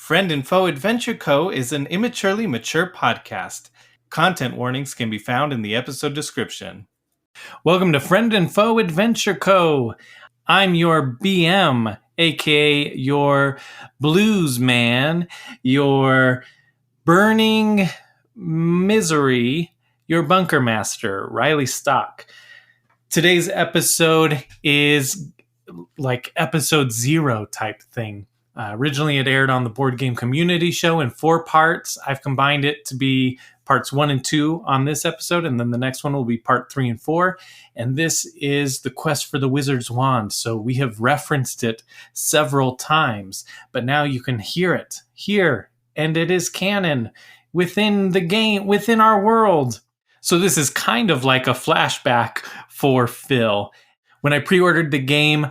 Friend and Foe Adventure Co. is an immaturely mature podcast. Content warnings can be found in the episode description. Welcome to Friend and Foe Adventure Co. I'm your BM, aka your blues man, your burning misery, your bunker master, Riley Stock. Today's episode is like episode 0 type thing. Originally, it aired on the Board Game Community Show in 4 parts. I've combined it to be parts 1 and 2 on this episode, and then the next one will be part 3 and 4. And this is the Quest for the Wizard's Wand. So we have referenced it several times, but now you can hear it here, and it is canon within the game, within our world. So this is kind of like a flashback for Phil. When I pre-ordered the game,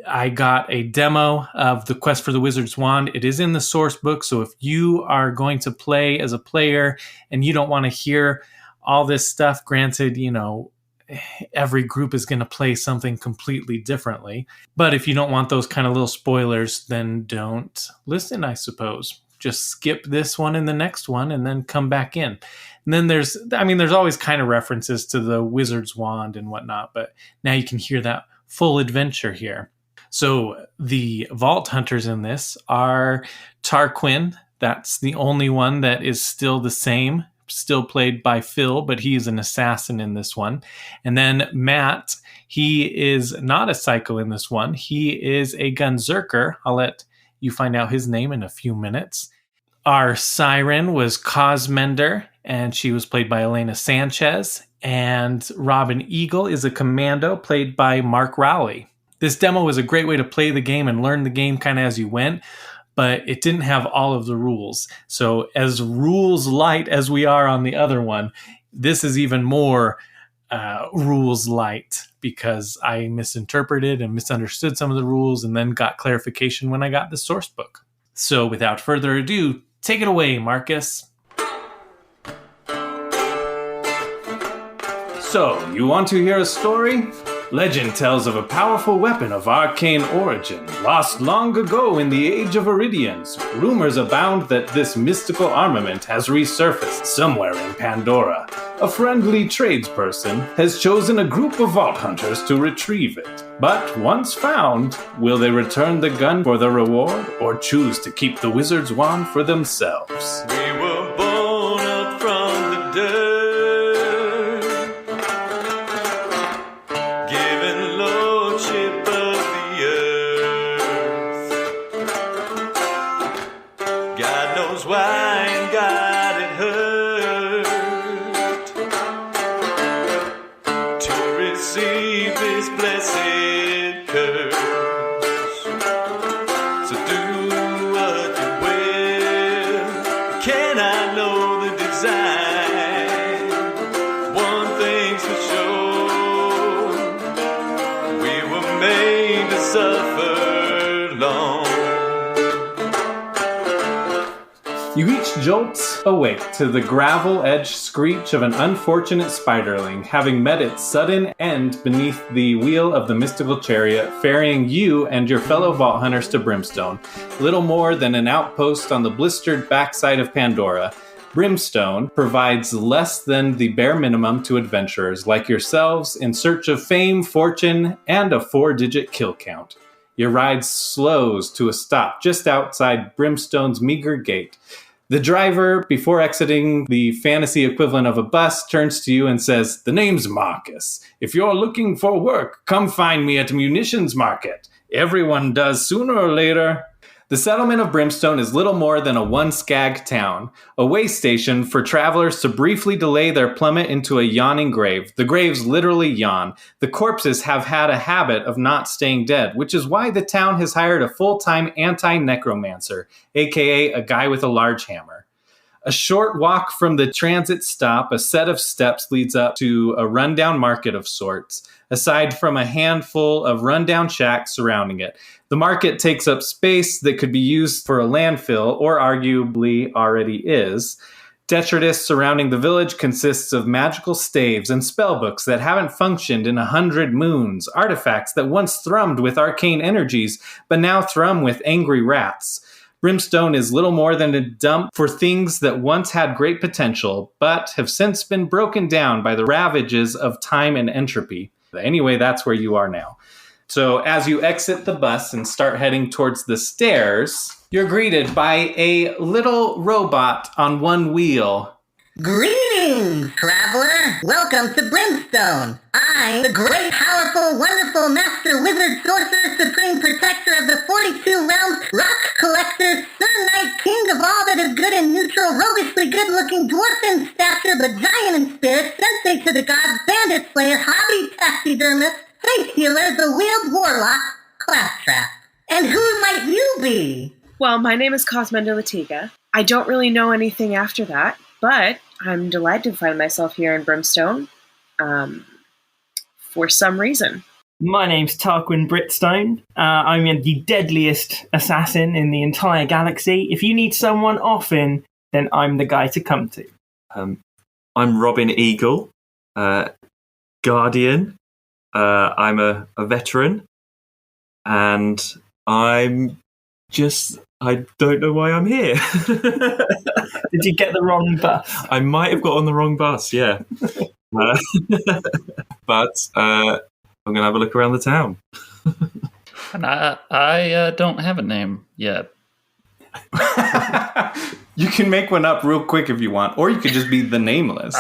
I got a demo of the Quest for the Wizard's Wand. It is in the source book, so if you are going to play as a player and you don't want to hear all this stuff, granted, every group is going to play something completely differently. But if you don't want those kind of little spoilers, then don't listen, I suppose. Just skip this one and the next one and then come back in. And then there's always kind of references to the Wizard's Wand and whatnot, but now you can hear that full adventure here. So the Vault Hunters in this are Tarquin. That's the only one that is still the same, still played by Phil, but he's an assassin in this one. And then Matt, he is not a psycho in this one. He is a gunzerker. I'll let you find out his name in a few minutes. Our siren was Cosmender, and she was played by Elena Sanchez. And Robin Eagle is a commando played by Mark Rowley. This demo was a great way to play the game and learn the game kind of as you went, but it didn't have all of the rules. So as rules light as we are on the other one, this is even more rules light because I misinterpreted and misunderstood some of the rules and then got clarification when I got the source book. So without further ado, take it away, Marcus. So, you want to hear a story? Legend tells of a powerful weapon of arcane origin, lost long ago in the Age of Iridians. Rumors abound that this mystical armament has resurfaced somewhere in Pandora. A friendly tradesperson has chosen a group of Vault Hunters to retrieve it. But once found, will they return the gun for the reward or choose to keep the Wizard's Wand for themselves? We were born up from the dirt. Why and God it hurt to receive this blessed curse. So do what you will. Can I know the design? One thing's for sure, we were made to suffer long. You each jolt awake to the gravel-edged screech of an unfortunate spiderling, having met its sudden end beneath the wheel of the mystical chariot, ferrying you and your fellow Vault Hunters to Brimstone, little more than an outpost on the blistered backside of Pandora. Brimstone provides less than the bare minimum to adventurers like yourselves in search of fame, fortune, and a 4-digit kill count. Your ride slows to a stop just outside Brimstone's meager gate. The driver, before exiting the fantasy equivalent of a bus, turns to you and says, "The name's Marcus. If you're looking for work, come find me at Munitions Market. Everyone does sooner or later." The settlement of Brimstone is little more than a one-skag town, a way station for travelers to briefly delay their plummet into a yawning grave. The graves literally yawn. The corpses have had a habit of not staying dead, which is why the town has hired a full-time anti-necromancer, aka a guy with a large hammer. A short walk from the transit stop, a set of steps leads up to a rundown market of sorts, aside from a handful of rundown shacks surrounding it. The market takes up space that could be used for a landfill, or arguably already is. Detritus surrounding the village consists of magical staves and spellbooks that haven't functioned in 100 moons, artifacts that once thrummed with arcane energies, but now thrum with angry rats. Brimstone is little more than a dump for things that once had great potential, but have since been broken down by the ravages of time and entropy. Anyway, that's where you are now. So as you exit the bus and start heading towards the stairs, you're greeted by a little robot on one wheel. Greetings, traveler! Welcome to Brimstone! I'm the great, powerful, wonderful Master Wizard, Sorcerer, Supreme Protector of the 42 Realms, Rock Collector, Sir Knight, King of all that is good and neutral, roguishly good-looking, dwarf in stature, but giant in spirit, sensei to the gods, bandit slayer, hobby taxidermist, face healer, the wheeled warlock, Claptrap. And who might you be? Well, my name is Cosmendo Latiga. I don't really know anything after that, but I'm delighted to find myself here in Brimstone, for some reason. My name's Tarquin Britstone. I'm the deadliest assassin in the entire galaxy. If you need someone often, then I'm the guy to come to. I'm Robin Eagle, Guardian. I'm a veteran, and I don't know why I'm here. Did you get the wrong bus? I might have got on the wrong bus, yeah. But I'm going to have a look around the town. And I don't have a name yet. You can make one up real quick if you want, or you could just be the nameless.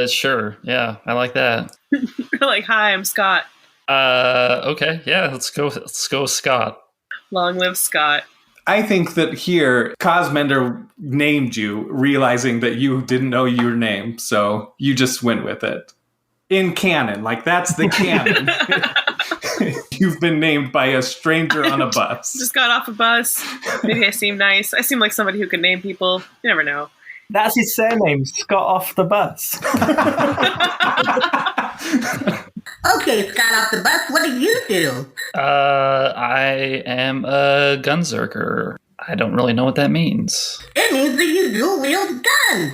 Sure. Yeah, I like that. Like, hi, I'm Scott. Okay. Yeah, let's go with Scott. Long live Scott. I think that here, Cosmender named you, realizing that you didn't know your name, so you just went with it. In canon, like that's the canon. You've been named by a stranger on a bus. Just got off a bus. Maybe I seem nice. I seem like somebody who could name people. You never know. That's his surname, Scott off the bus. Okay, Scott off the bus, what do you do? I am a gunzerker. I don't really know what that means. It means that you dual-wield guns!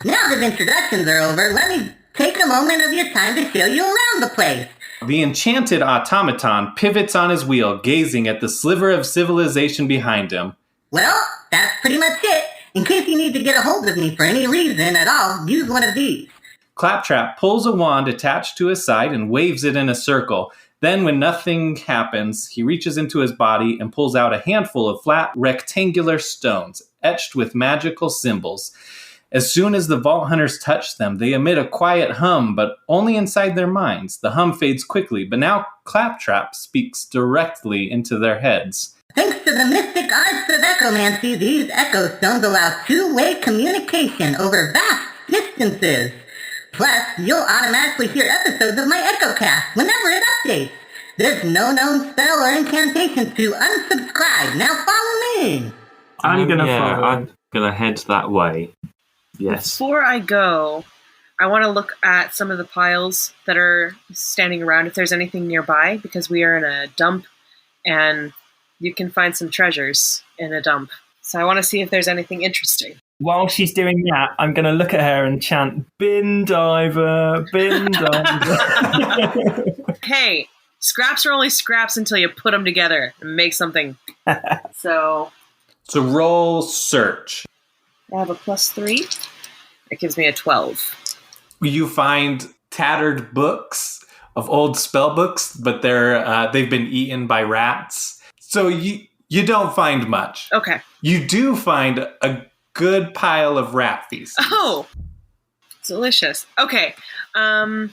Now that introductions are over, let me take a moment of your time to show you around the place. The enchanted automaton pivots on his wheel, gazing at the sliver of civilization behind him. Well, that's pretty much it. In case you need to get a hold of me for any reason at all, use one of these. Claptrap pulls a wand attached to his side and waves it in a circle. Then, when nothing happens, he reaches into his body and pulls out a handful of flat, rectangular stones, etched with magical symbols. As soon as the Vault Hunters touch them, they emit a quiet hum, but only inside their minds. The hum fades quickly, but now Claptrap speaks directly into their heads. Thanks to the mystic arts of echomancy, these echo stones allow two-way communication over vast distances. Plus, you'll automatically hear episodes of my EchoCast whenever it updates. There's no known spell or incantation to unsubscribe. Now follow me. I'm going to follow. I'm going to head that way. Yes. Before I go, I want to look at some of the piles that are standing around, if there's anything nearby, because we are in a dump, and you can find some treasures in a dump. So I want to see if there's anything interesting. While she's doing that, I'm going to look at her and chant, bin diver, bin diver. Hey, scraps are only scraps until you put them together and make something. So roll search. I have a +3. It gives me a 12. You find tattered books of old spell books, but they've been eaten by rats. So you don't find much. Okay. You do find a good pile of rat feces. Oh, delicious. Okay. All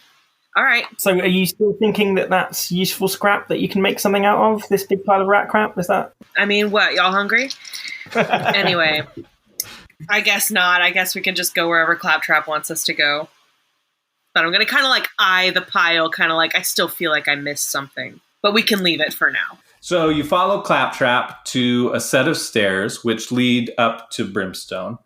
right. So are you still thinking that that's useful scrap that you can make something out of, this big pile of rat crap? Is that? I mean, what? Y'all hungry? Anyway, I guess not. I guess we can just go wherever Claptrap wants us to go. But I'm going to kind of like eye the pile, kind of like I still feel like I missed something. But we can leave it for now. So you follow Claptrap to a set of stairs which lead up to Brimstone.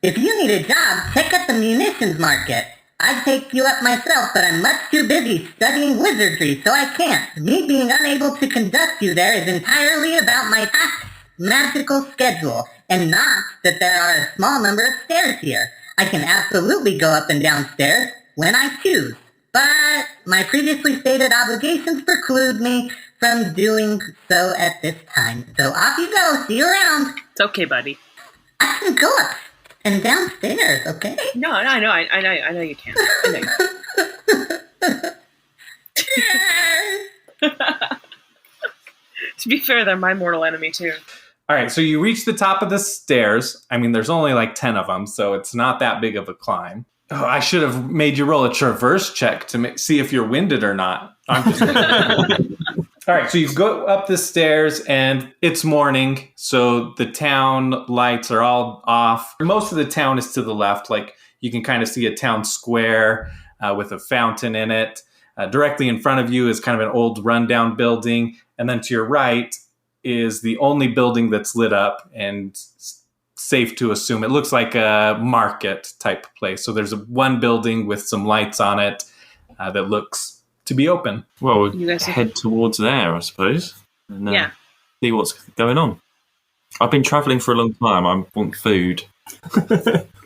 If you need a job, check out the munitions market. I'd take you up myself, but I'm much too busy studying wizardry, so I can't. Me being unable to conduct you there is entirely about my magical schedule, and not that there are a small number of stairs here. I can absolutely go up and down stairs when I choose, but my previously stated obligations preclude me, from doing so at this time. So off you go. See you around. It's okay, buddy. I can go up and downstairs, okay? No, I know you can. I know you can. To be fair, they're my mortal enemy too. All right, so you reach the top of the stairs. I mean, there's only like 10 of them, so it's not that big of a climb. Oh, I should have made you roll a traverse check to see if you're winded or not. I'm just All right, so you go up the stairs, and it's morning, so the town lights are all off. Most of the town is to the left. Like, you can kind of see a town square with a fountain in it. Directly in front of you is kind of an old rundown building, and then to your right is the only building that's lit up and safe to assume. It looks like a market type place. So there's one building with some lights on it that looks to be open. Well, we'll head towards there, I suppose. And, see what's going on. I've been travelling for a long time. I want food.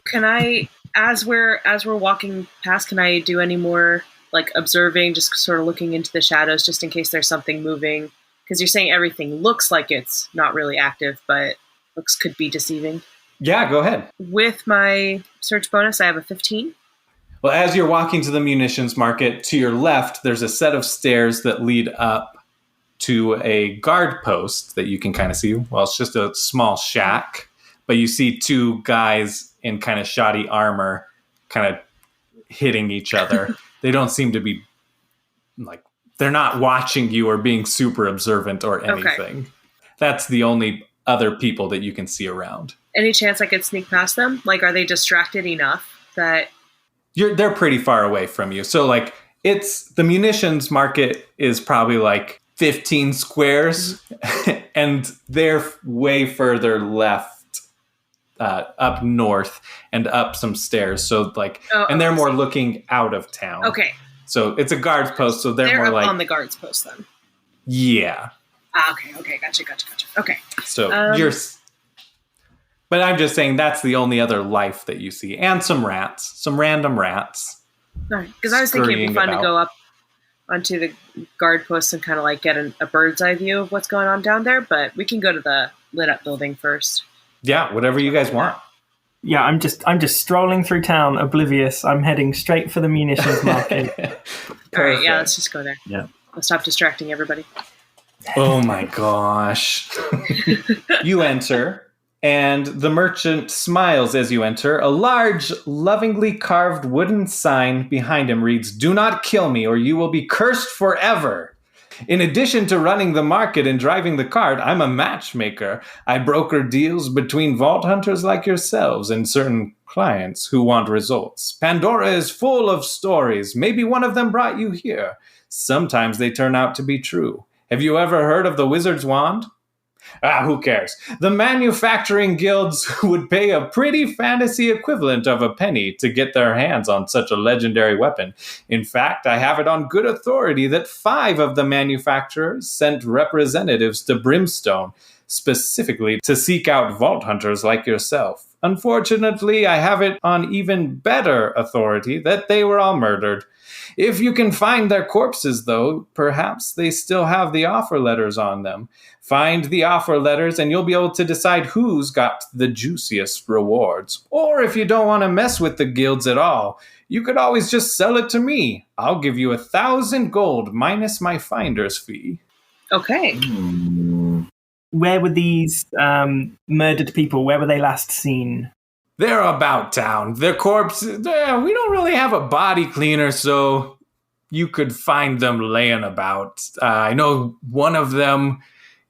Can I, as we're walking past, can I do any more like observing, just sort of looking into the shadows, just in case there's something moving? Because you're saying everything looks like it's not really active, but looks could be deceiving. Yeah, go ahead. With my search bonus, I have a 15. Well, as you're walking to the munitions market, to your left, there's a set of stairs that lead up to a guard post that you can kind of see. Well, it's just a small shack, but you see two guys in kind of shoddy armor kind of hitting each other. They don't seem to be like, they're not watching you or being super observant or anything. Okay. That's the only other people that you can see around. Any chance I could sneak past them? Like, are they distracted enough that... They're pretty far away from you. So, like, the munitions market is probably like 15 squares, and they're way further left, up north and up some stairs. So, like, and they're more looking out of town. Okay. So it's a guard's post. So they're more up like on the guard's post then. Yeah. Okay. Gotcha. Okay. So but I'm just saying that's the only other life that you see. And some random rats. All right. Because I was thinking it'd be fun to go up onto the guard post and kind of like get a bird's eye view of what's going on down there. But we can go to the lit up building first. Yeah, whatever you guys want. Yeah, I'm just strolling through town, oblivious. I'm heading straight for the munitions market. All right, yeah, let's just go there. Yeah. Let's stop distracting everybody. Oh my gosh. You enter. And the merchant smiles as you enter. A large, lovingly carved wooden sign behind him reads, "Do not kill me or you will be cursed forever. In addition to running the market and driving the cart, I'm a matchmaker. I broker deals between vault hunters like yourselves and certain clients who want results. Pandora is full of stories. Maybe one of them brought you here. Sometimes they turn out to be true. Have you ever heard of the wizard's wand? Who cares? The manufacturing guilds would pay a pretty fantasy equivalent of a penny to get their hands on such a legendary weapon. In fact, I have it on good authority that 5 of the manufacturers sent representatives to Brimstone, specifically to seek out vault hunters like yourself. Unfortunately, I have it on even better authority that they were all murdered. If you can find their corpses, though, perhaps they still have the offer letters on them. Find the offer letters and you'll be able to decide who's got the juiciest rewards. Or if you don't want to mess with the guilds at all, you could always just sell it to me. I'll give you 1,000 gold minus my finder's fee." Okay. Where were these murdered people? Where were they last seen? They're about town. Their corpses, we don't really have a body cleaner, so you could find them laying about. I know one of them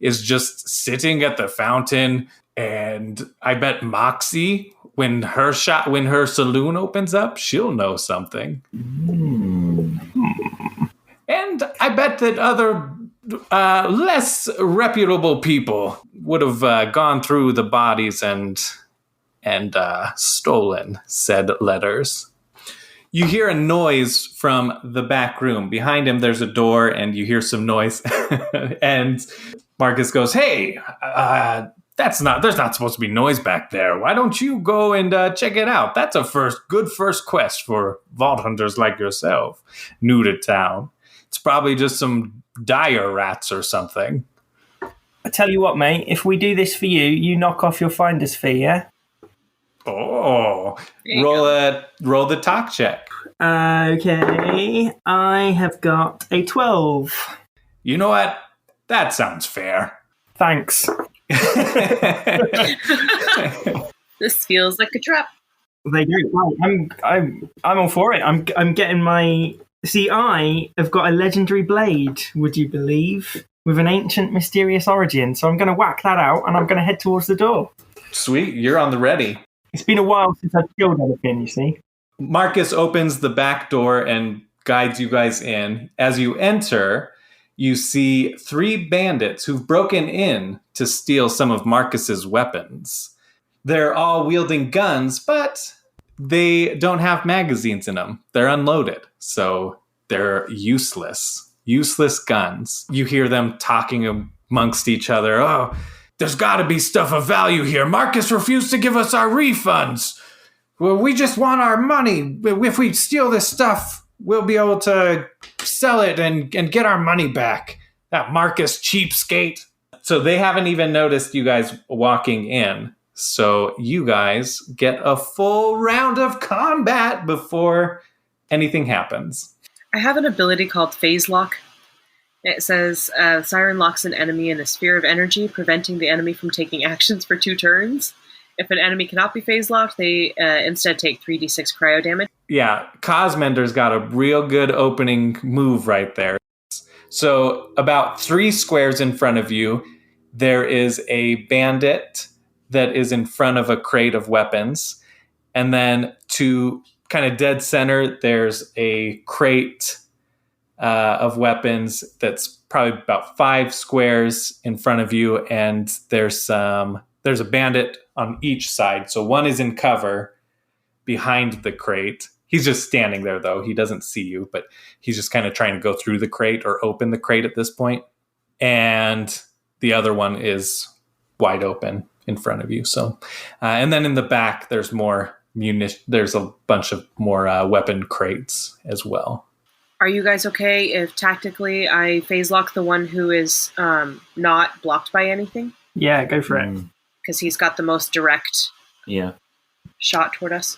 is just sitting at the fountain, and I bet Moxie, when her saloon opens up, she'll know something. And I bet that other less reputable people would have gone through the bodies and stolen said letters. You hear a noise from the back room. Behind him, there's a door, and you hear some noise. And Marcus goes, "Hey, there's not supposed to be noise back there. Why don't you go and check it out? That's a good first quest for vault hunters like yourself, new to town. It's probably just some dire rats or something. I tell you what, mate, if we do this for you, you knock off your finder's fee, yeah? Oh, roll the talk check. Okay, I have got a 12. You know what? That sounds fair. Thanks. This feels like a trap. They don't. I'm all for it. I'm getting my. See, I have got a legendary blade. Would you believe? With an ancient, mysterious origin. So I'm going to whack that out, and I'm going to head towards the door. Sweet, you're on the ready. It's been a while since I've killed anything. You see. Marcus opens the back door and guides you guys in. As you enter, you see 3 bandits who've broken in to steal some of Marcus's weapons. They're all wielding guns, but they don't have magazines in them. They're unloaded, so they're useless. Useless guns. You hear them talking amongst each other. Oh, there's got to be stuff of value here. Marcus refused to give us our refunds. Well, we just want our money. If we steal this stuff, we'll be able to sell it and get our money back. That Marcus cheapskate. So they haven't even noticed you guys walking in. So you guys get a full round of combat before anything happens. I have an ability called Phase Lock. It says, Siren locks an enemy in a sphere of energy, preventing the enemy from taking actions for 2 turns. If an enemy cannot be phase locked, they instead take 3d6 cryo damage. Yeah, Cosmender's got a real good opening move right there. So about 3 squares in front of you, there is a bandit that is in front of a crate of weapons. And then to kind of dead center, there's a crate of weapons that's probably about 5 squares in front of you. And there's a bandit on each side. So one is in cover behind the crate. He's just standing there, though. He doesn't see you, but he's just kind of trying to go through the crate or open the crate at this point. And the other one is wide open in front of you. So, and then in the back, there's more munition. There's a bunch of more weapon crates as well. Are you guys okay if tactically I phase lock the one who is not blocked by anything? Yeah, go for it. Because he's got the most direct Yeah. shot toward us.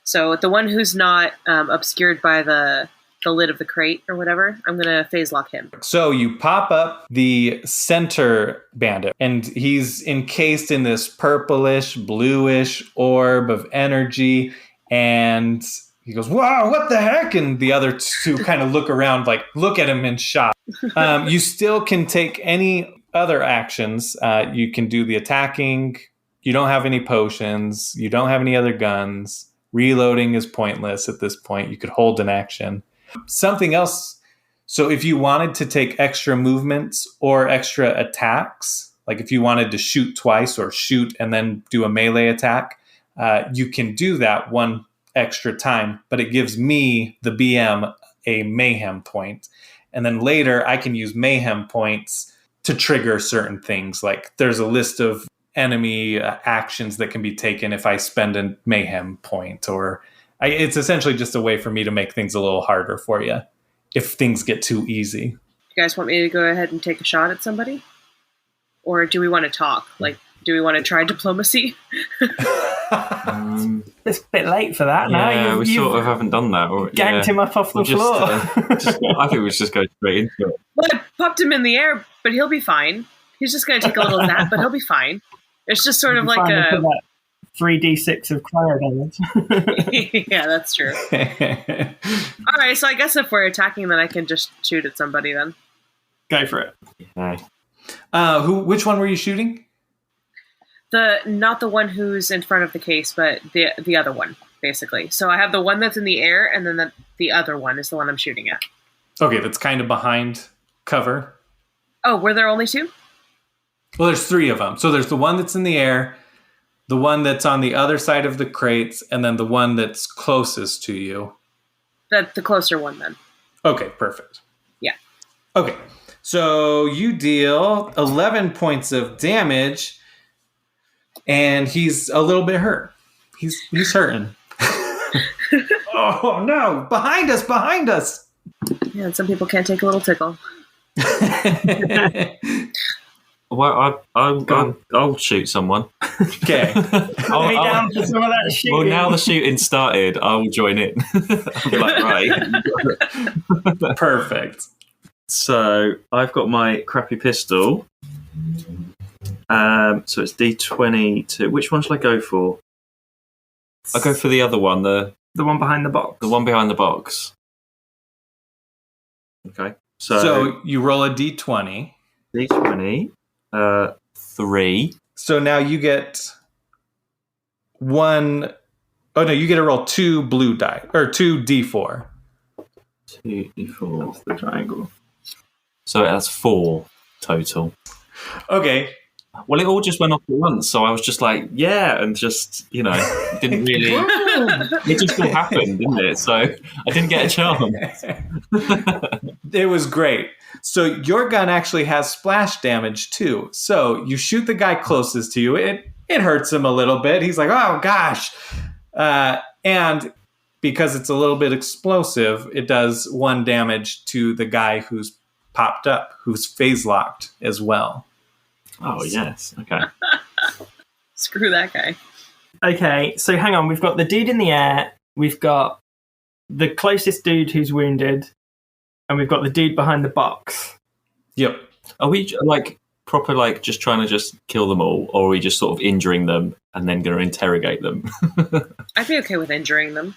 So the one who's not obscured by the lid of the crate or whatever, I'm going to phase lock him. So you pop up the center bandit, and he's encased in this purplish, bluish orb of energy, and he goes, wow, what the heck? And the other 2 kind of look around, like, look at him in shock. You still can take any other actions. You can do the attacking. You don't have any potions. You don't have any other guns. Reloading is pointless at this point. You could hold an action. Something else. So if you wanted to take extra movements or extra attacks, like if you wanted to shoot twice or shoot and then do a melee attack, you can do that one extra time, but it gives me, the BM, a mayhem point. And then later I can use mayhem points to trigger certain things. Like there's a list of enemy actions that can be taken if I spend a mayhem point, or it's essentially just a way for me to make things a little harder for you if things get too easy. You guys want me to go ahead and take a shot at somebody? Or do we want to talk? Like, do we want to try diplomacy? It's a bit late for that now. Yeah, we sort of haven't done that. Ganked him up off the floor. I think we should just go straight into it. Well, I popped him in the air, but he'll be fine. He's just going to take a little zap, but he'll be fine. It's just sort of like a... 3d6 of cryo damage. Yeah, that's true. All right, so I guess if we're attacking, then I can just shoot at somebody then. Go for it. Yeah. Which one were you shooting? Not the one who's in front of the case, but the other one, basically. So I have the one that's in the air, and then the other one is the one I'm shooting at. Okay, that's kind of behind cover. Oh, were there only 2? Well, there's 3 of them. So there's the one that's in the air, the one that's on the other side of the crates, and then the one that's closest to you. The closer one, then. Okay, perfect. Yeah. Okay, so you deal 11 points of damage, and he's a little bit hurt. He's hurting. Oh, no! Behind us! Yeah, and some people can't take a little tickle. Well, I'll shoot someone. Okay. I'll be down for some of that shooting. Well, now the shooting started, I will join in. I'll be like, right. Perfect. So I've got my crappy pistol. So it's D22. Which one should I go for? I'll go for the other one, the one behind the box. The one behind the box. Okay. So you roll a D20. D20. 3. So now you get one. Oh no, you get to roll 2 blue die or 2 D4. 2 D4. That's the triangle. So that's 4 total. Okay. Well, it all just went off at once, so I was just like, yeah, and just, didn't really... it just all happened, didn't it? So I didn't get a chance. It was great. So your gun actually has splash damage, too. So you shoot the guy closest to you. It hurts him a little bit. He's like, oh, gosh. And because it's a little bit explosive, it does 1 damage to the guy who's popped up, who's phase-locked as well. Oh, yes. Okay. Screw that guy. Okay, so hang on. We've got the dude in the air. We've got the closest dude who's wounded. And we've got the dude behind the box. Yep. Are we, proper, just trying to just kill them all? Or are we just sort of injuring them and then going to interrogate them? I'd be okay with injuring them.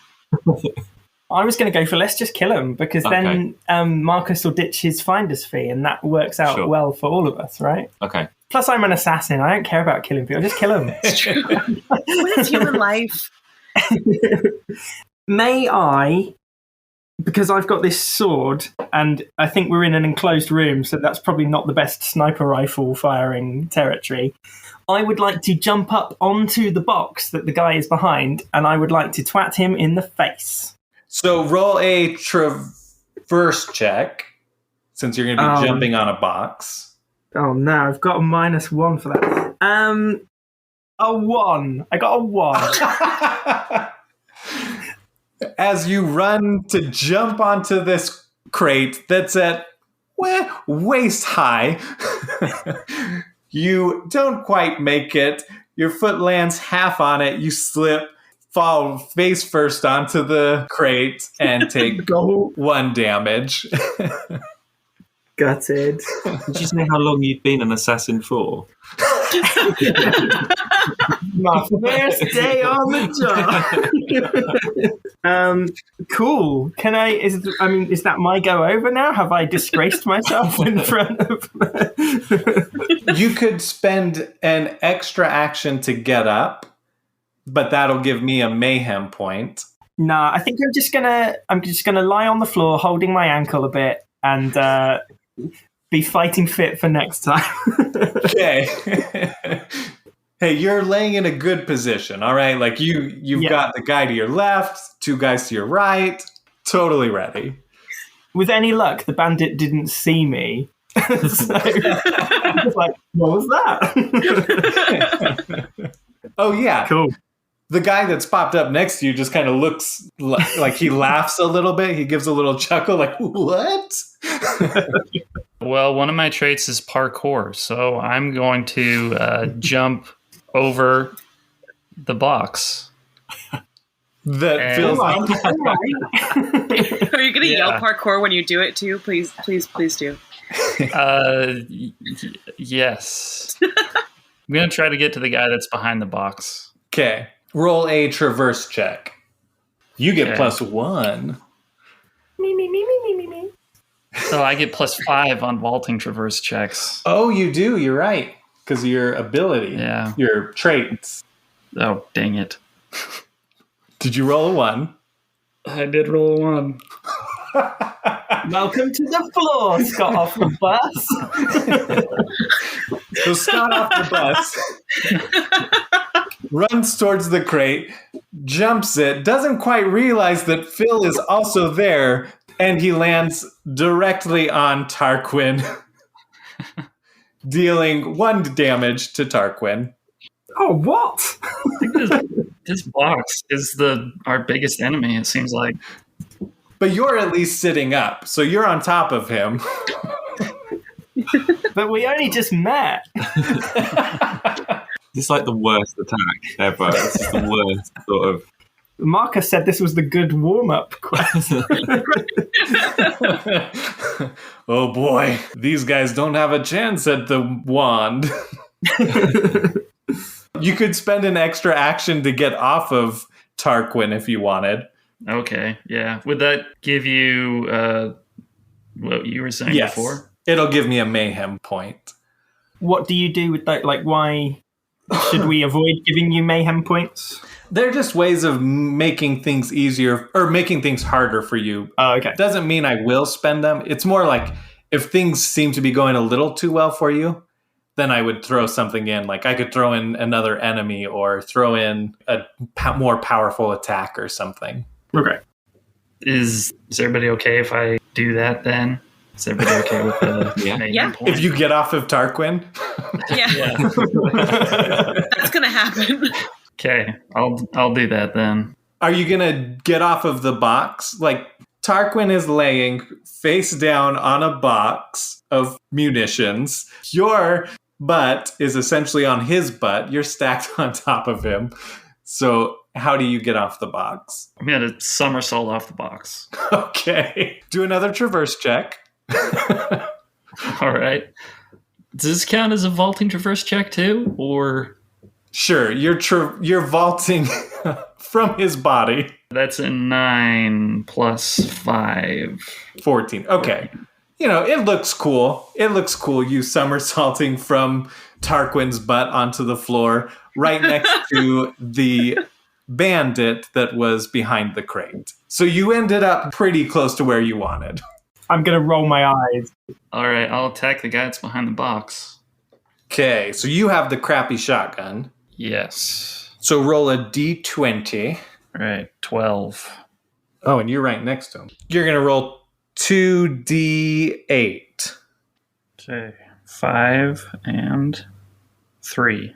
I was going to go for let's just kill him, because then Marcus will ditch his finder's fee, and that works out well for all of us, right? Okay. Plus, I'm an assassin. I don't care about killing people. Just kill them. It's true. What is human life? May I, because I've got this sword, and I think we're in an enclosed room, so that's probably not the best sniper rifle firing territory, I would like to jump up onto the box that the guy is behind, and I would like to twat him in the face. So roll a traverse check, since you're going to be jumping on a box. Oh no, I've got a -1 for that. A 1. I got a 1. As you run to jump onto this crate that's at waist high, you don't quite make it. Your foot lands half on it. You slip, fall face first onto the crate, and take 1 damage. Gutted. Did you say how long you've been an assassin for? My first day on the job. Cool. Is that my go over now? Have I disgraced myself in front of... You could spend an extra action to get up, but that'll give me a mayhem point. Nah, I think I'm just gonna lie on the floor, holding my ankle a bit, and be fighting fit for next time. Okay. Hey, you're laying in a good position, all right? Like you've got the guy to your left, 2 guys to your right, totally ready. With any luck, the bandit didn't see me. So I was like, what was that? Oh, yeah. Cool. The guy that's popped up next to you just kind of looks like he laughs a little bit. He gives a little chuckle like, what? Well, one of my traits is parkour, so I'm going to jump over the box. That feels like... Are you going to yell parkour when you do it too? Please do. Yes. I'm going to try to get to the guy that's behind the box. Okay. Roll a traverse check. You get +1. Me. So I get +5 on vaulting traverse checks. Oh, you do. You're right. Because of your ability. Yeah. Your traits. Oh, dang it. Did you roll a 1? I did roll a 1. Welcome to the floor, Scott off the bus. So Scott off the bus runs towards the crate, jumps it, doesn't quite realize that Phil is also there, and he lands directly on Tarquin, dealing 1 damage to Tarquin. Oh, what? This box is our biggest enemy, it seems like. But you're at least sitting up, so you're on top of him. But we only just met. This is like the worst attack ever. This is the worst sort of. Marcus said this was the good warm-up quest. Oh boy, these guys don't have a chance at the wand. You could spend an extra action to get off of Tarquin if you wanted. Okay, yeah. Would that give you what you were saying Yes. before? It'll give me a mayhem point. What do you do with that? Like, why should we avoid giving you mayhem points? They're just ways of making things easier or making things harder for you. Oh, okay. Doesn't mean I will spend them. It's more like if things seem to be going a little too well for you, then I would throw something in. Like I could throw in another enemy or throw in a more powerful attack or something. Okay. Is everybody okay if I do that then? Is everybody okay with the mayhem Yeah. point? If you get off of Tarquin. Yeah, that's gonna happen. Okay, I'll do that then. Are you going to get off of the box? Like, Tarquin is laying face down on a box of munitions. Your butt is essentially on his butt. You're stacked on top of him. So, how do you get off the box? I'm going to somersault off the box. Okay. Do another traverse check. All right. Does this count as a vaulting traverse check too? Or Sure, you're vaulting from his body. that's a 9 plus 5. 14. Okay. You know, it looks cool. It looks cool, you somersaulting from Tarquin's butt onto the floor right next to the bandit that was behind the crate. So you ended up pretty close to where you wanted. I'm going to roll my eyes. All right, I'll attack the guy that's behind the box. Okay, so you have the crappy shotgun. Yes. So roll a d20. All right, 12. Oh, and you're right next to him. You're going to roll 2d8. Okay, 5 and 3.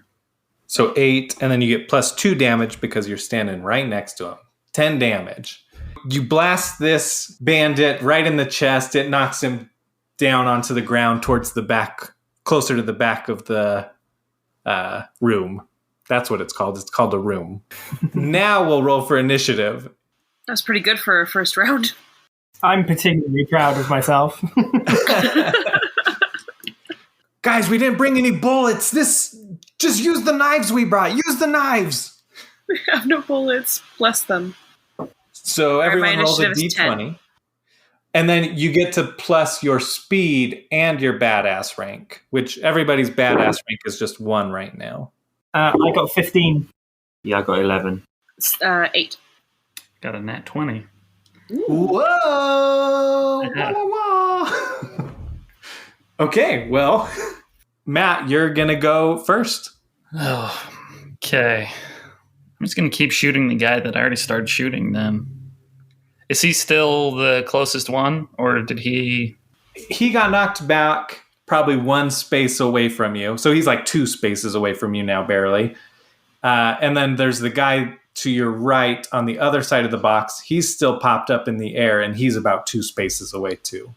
So 8, and then you get plus 2 damage because you're standing right next to him. 10 damage. You blast this bandit right in the chest. It knocks him down onto the ground towards the back, closer to the back of the room. That's what it's called. It's called a room. Now we'll roll for initiative. That's pretty good for a first round. I'm particularly proud of myself. Guys, we didn't bring any bullets. Just use the knives we brought. Use the knives. We have no bullets. Bless them. So everyone my rolls a initiative is 10. d20. And then you get to plus your speed and your badass rank, which everybody's badass rank is just 1 right now. I got 15. Yeah, I got 11. 8. Got a nat 20. Whoa! Yeah. Wah, wah, wah. Okay, well, Matt, you're going to go first. Oh, okay. I'm just going to keep shooting the guy that I already started shooting then. Is he still the closest one, or did he... He got knocked back probably 1 space away from you. So he's like 2 spaces away from you now, barely. And then there's the guy to your right on the other side of the box. He's still popped up in the air, and he's about 2 spaces away too.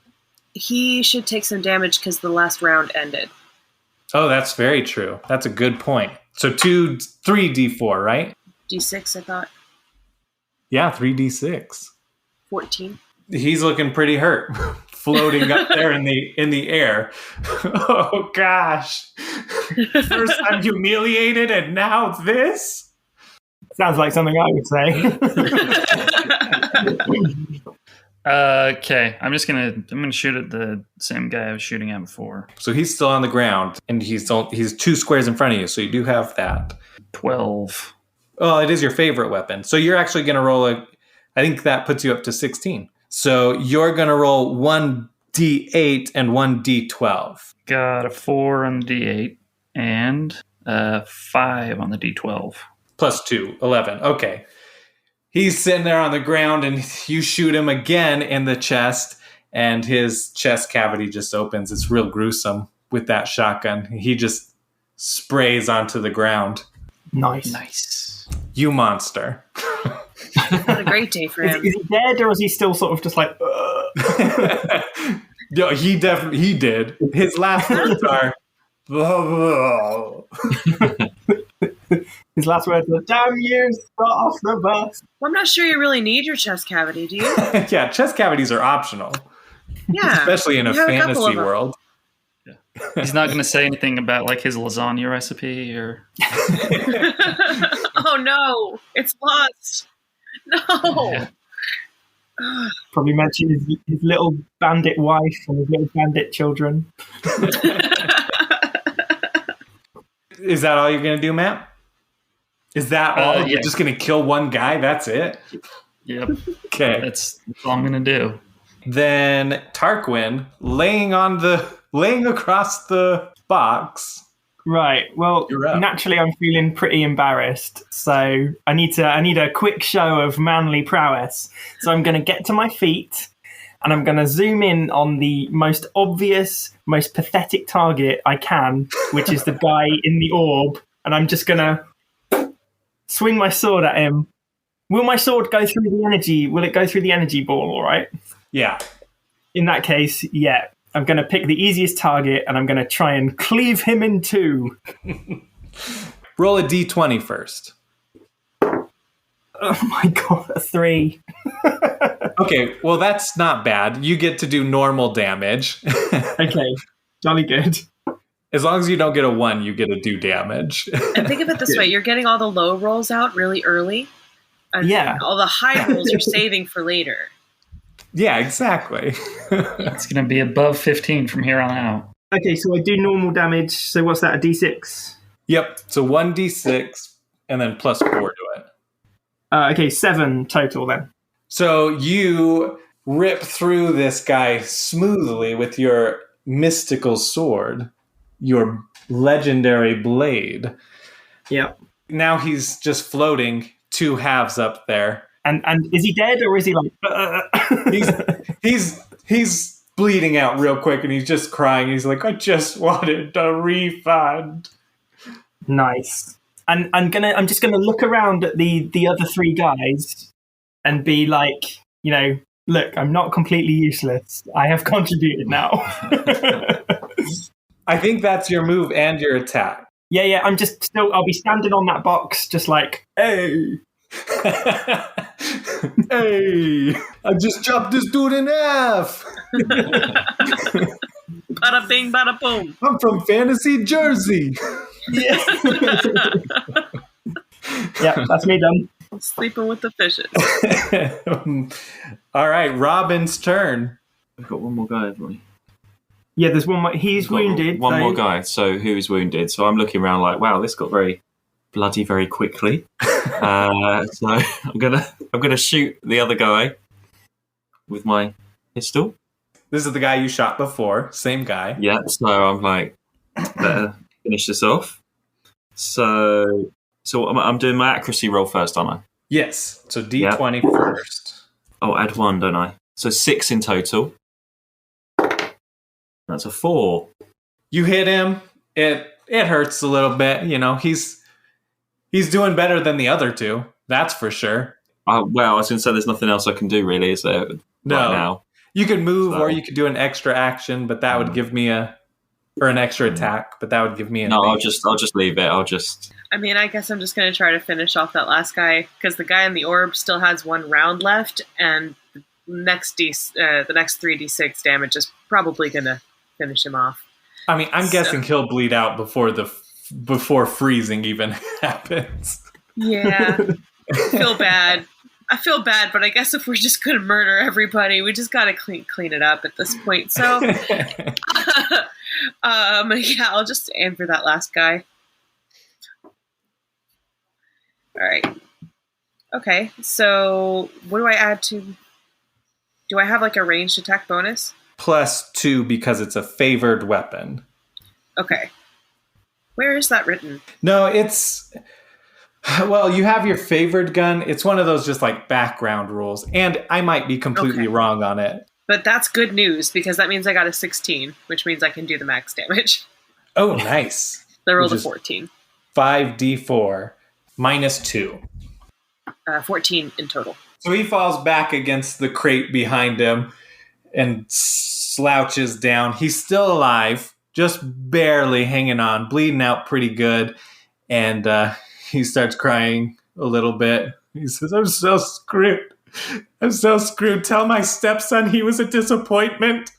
He should take some damage because the last round ended. Oh, that's very true. That's a good point. So 3d4, right? D6, I thought. Yeah, 3d6. 14. He's looking pretty hurt, floating up there in the air. Oh gosh! First I'm humiliated, and now this. Sounds like something I would say. Okay, I'm gonna shoot at the same guy I was shooting at before. So he's still on the ground, and he's 2 squares in front of you. So you do have that. 12. Oh, it is your favorite weapon. So you're actually going to roll I think that puts you up to 16. So you're going to roll 1d8 and 1d12. Got a 4 on the D8 and 5 on the D12. Plus 2, 11. Okay. He's sitting there on the ground, and you shoot him again in the chest, and his chest cavity just opens. It's real gruesome with that shotgun. He just sprays onto the ground. Nice. You monster. What a great day for him. Is he dead, or is he still sort of just like... No, he did. His last words are. His last words were, "Damn you, got off the bus." Well, I'm not sure you really need your chest cavity, do you? Yeah, chest cavities are optional, Yeah. especially in a You have a couple fantasy of them. world. He's not going to say anything about like his lasagna recipe or. Oh no, it's lost. No. Yeah. Probably mention his little bandit wife and his little bandit children. Is that all you're going to do, Matt? Is that all? Yeah. You're just going to kill one guy? That's it? Yep. Okay. That's all I'm going to do. Then Tarquin laying across the box. Right. Well, You're up. naturally, I'm feeling pretty embarrassed, so I need a quick show of manly prowess. So I'm going to get to my feet, and I'm going to zoom in on the most obvious, most pathetic target I can, which is the guy in the orb, and I'm just going to swing my sword at him. Will my sword go through the energy? Will it go through the energy ball? All right. Yeah. In that case, yeah. I'm going to pick the easiest target, and I'm going to try and cleave him in two. Roll a d20 first. Oh my god, a 3. Okay, well, that's not bad. You get to do normal damage. Okay, jolly good. As long as you don't get a 1, you get to do damage. And think of it this way: you're getting all the low rolls out really early. And Yeah. all the high rolls you're saving for later. Yeah, exactly. It's going to be above 15 from here on out. Okay, so I do normal damage. So what's that, a d6? Yep, so 1d6 and then plus 4 to it. Okay, 7 total then. So you rip through this guy smoothly with your mystical sword, your legendary blade. Yep. Now he's just floating 2 halves up there. And is he dead, or is he like... He's bleeding out real quick, and he's just crying. He's like, I just wanted a refund. Nice. And I'm just gonna look around at the other 3 guys and be like, look, I'm not completely useless. I have contributed now. I think that's your move and your attack. Yeah, I'll be standing on that box just like, hey. Hey, I just chopped this dude in half. Bada bing, bada boom. I'm from Fantasy Jersey. Yeah, that's me done. Sleeping with the fishes. All right, Robin's turn. We've got one more guy, haven't we? Yeah, there's one more. He's wounded. One so- more guy. So who is wounded? So I'm looking around like, wow, this got very bloody very quickly. So I'm gonna shoot the other guy with my pistol. This is the guy you shot before. Same guy. Yeah. So I'm like, better finish this off. So I'm doing my accuracy roll first, aren't I? Yes. So D20 first. Oh, add 1, don't I? So 6 in total. That's a 4. You hit him. It hurts a little bit. He's doing better than the other 2. That's for sure. Well, I was going to say there's nothing else I can do really, is there? No. Right now. You could move, So- or you could do an extra action, but that would give me an extra attack, but that would give me a. No, I'll just leave it. I mean, I guess I'm just going to try to finish off that last guy, because the guy in the orb still has 1 round left, and the next 3d6 damage is probably going to finish him off. I mean, I'm guessing he'll bleed out before freezing even happens. Yeah. I feel bad, but I guess if we're just going to murder everybody, we just got to clean it up at this point. So, yeah, I'll just aim for that last guy. All right. Okay, so what do I add to... Do I have like a ranged attack bonus? +2 because it's a favored weapon. Okay. Where is that written? No, it's... Well, you have your favored gun. It's one of those just like background rules. And I might be completely wrong on it. But that's good news, because that means I got a 16, which means I can do the max damage. Oh, nice. I rolled a Which is 14. 5d4 -2. 14 in total. So he falls back against the crate behind him, and slouches down. He's still alive, just barely hanging on, bleeding out pretty good. And he starts crying a little bit. He says, I'm so screwed. I'm so screwed. Tell my stepson he was a disappointment.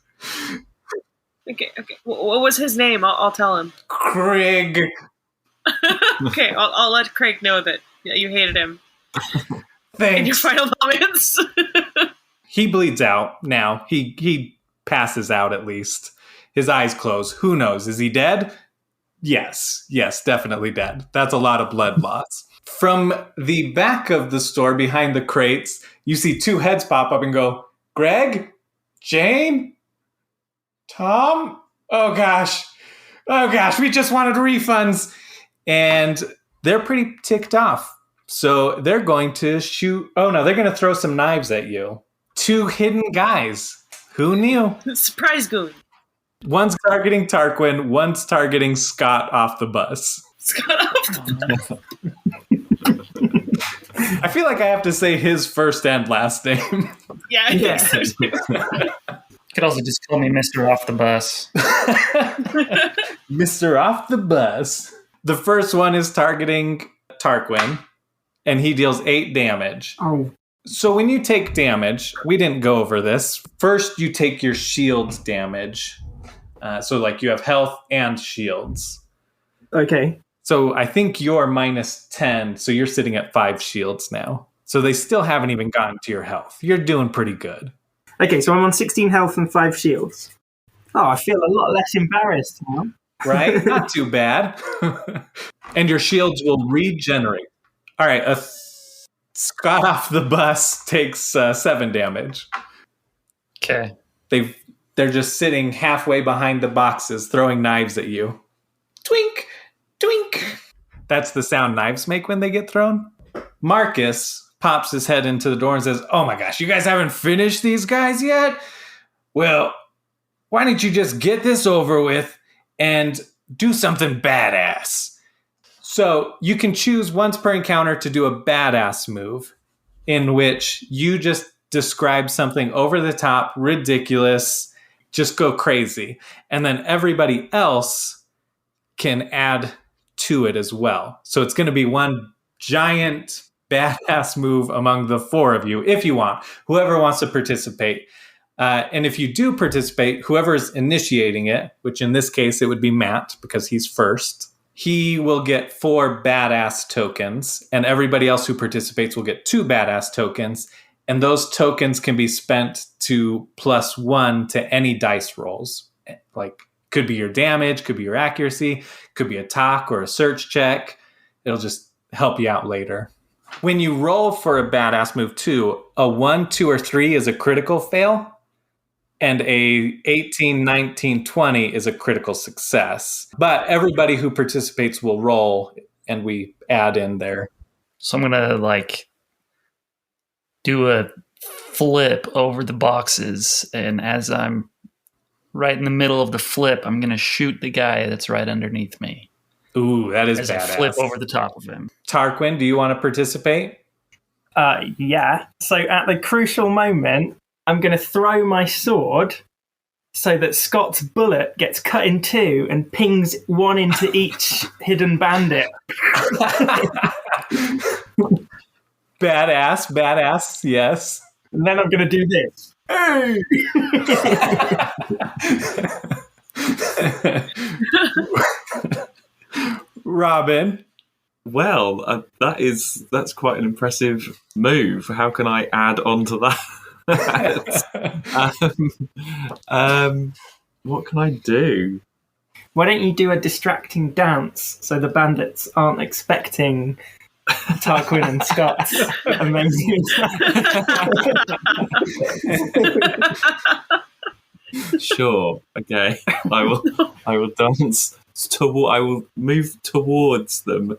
Okay. What was his name? I'll tell him. Craig. Okay, I'll let Craig know that you hated him. Thanks. In your final moments. He bleeds out now. He passes out at least. His eyes close. Who knows? Is he dead? Yes, definitely dead. That's a lot of blood loss. From the back of the store behind the crates, you see two heads pop up and go, Greg? Jane? Tom? Oh gosh, we just wanted refunds. And they're pretty ticked off. So they're going to shoot. Oh no, they're going to throw some knives at you. Two hidden guys. Who knew? Surprise goon. One's targeting Tarquin, one's targeting Scott off the bus. Scott off the bus. I feel like I have to say his first and last name. Yeah, I think so too. Could also just call me Mr. Off the Bus. Mr. Off the Bus. The first one is targeting Tarquin, and he deals 8 damage. Oh. So when you take damage, we didn't go over this. First, you take your shield damage. So like you have health and shields. Okay. So I think you're minus 10, so you're sitting at 5 shields now. So they still haven't even gotten to your health. You're doing pretty good. Okay, so I'm on 16 health and 5 shields. Oh, I feel a lot less embarrassed now. Right? Not too bad. And your shields will regenerate. All right, Scott off the bus takes 7 damage. Okay. They're just sitting halfway behind the boxes, throwing knives at you. Twink, twink. That's the sound knives make when they get thrown. Marcus pops his head into the door and says, oh my gosh, you guys haven't finished these guys yet? Well, why don't you just get this over with and do something badass? So you can choose once per encounter to do a badass move in which you just describe something over the top, ridiculous, just go crazy. And then everybody else can add to it as well. So it's going to be one giant badass move among the 4 of you, if you want, whoever wants to participate. And if you do participate, whoever is initiating it, which in this case it would be Matt because he's first, he will get 4 badass tokens, and everybody else who participates will get 2 badass tokens. And those tokens can be spent to +1 to any dice rolls. Like, could be your damage, could be your accuracy, could be a talk or a search check. It'll just help you out later. When you roll for a badass move too, a 1, 2, or 3 is a critical fail. And a 18, 19, 20 is a critical success. But everybody who participates will roll, and we add in there. So I'm going to, do a flip over the boxes. And as I'm right in the middle of the flip, I'm going to shoot the guy that's right underneath me. Ooh, that is as badass. I flip over the top of him. Tarquin, do you want to participate? Yeah. So at the crucial moment, I'm going to throw my sword so that Scott's bullet gets cut in 2 and pings 1 into each hidden bandit. Badass, yes. And then I'm going to do this. Hey! Robin. Well, that's quite an impressive move. How can I add on to that? What can I do? Why don't you do a distracting dance so the bandits aren't expecting Tarquin and Scott's amazing Sure. Okay. I will dance. I will move towards them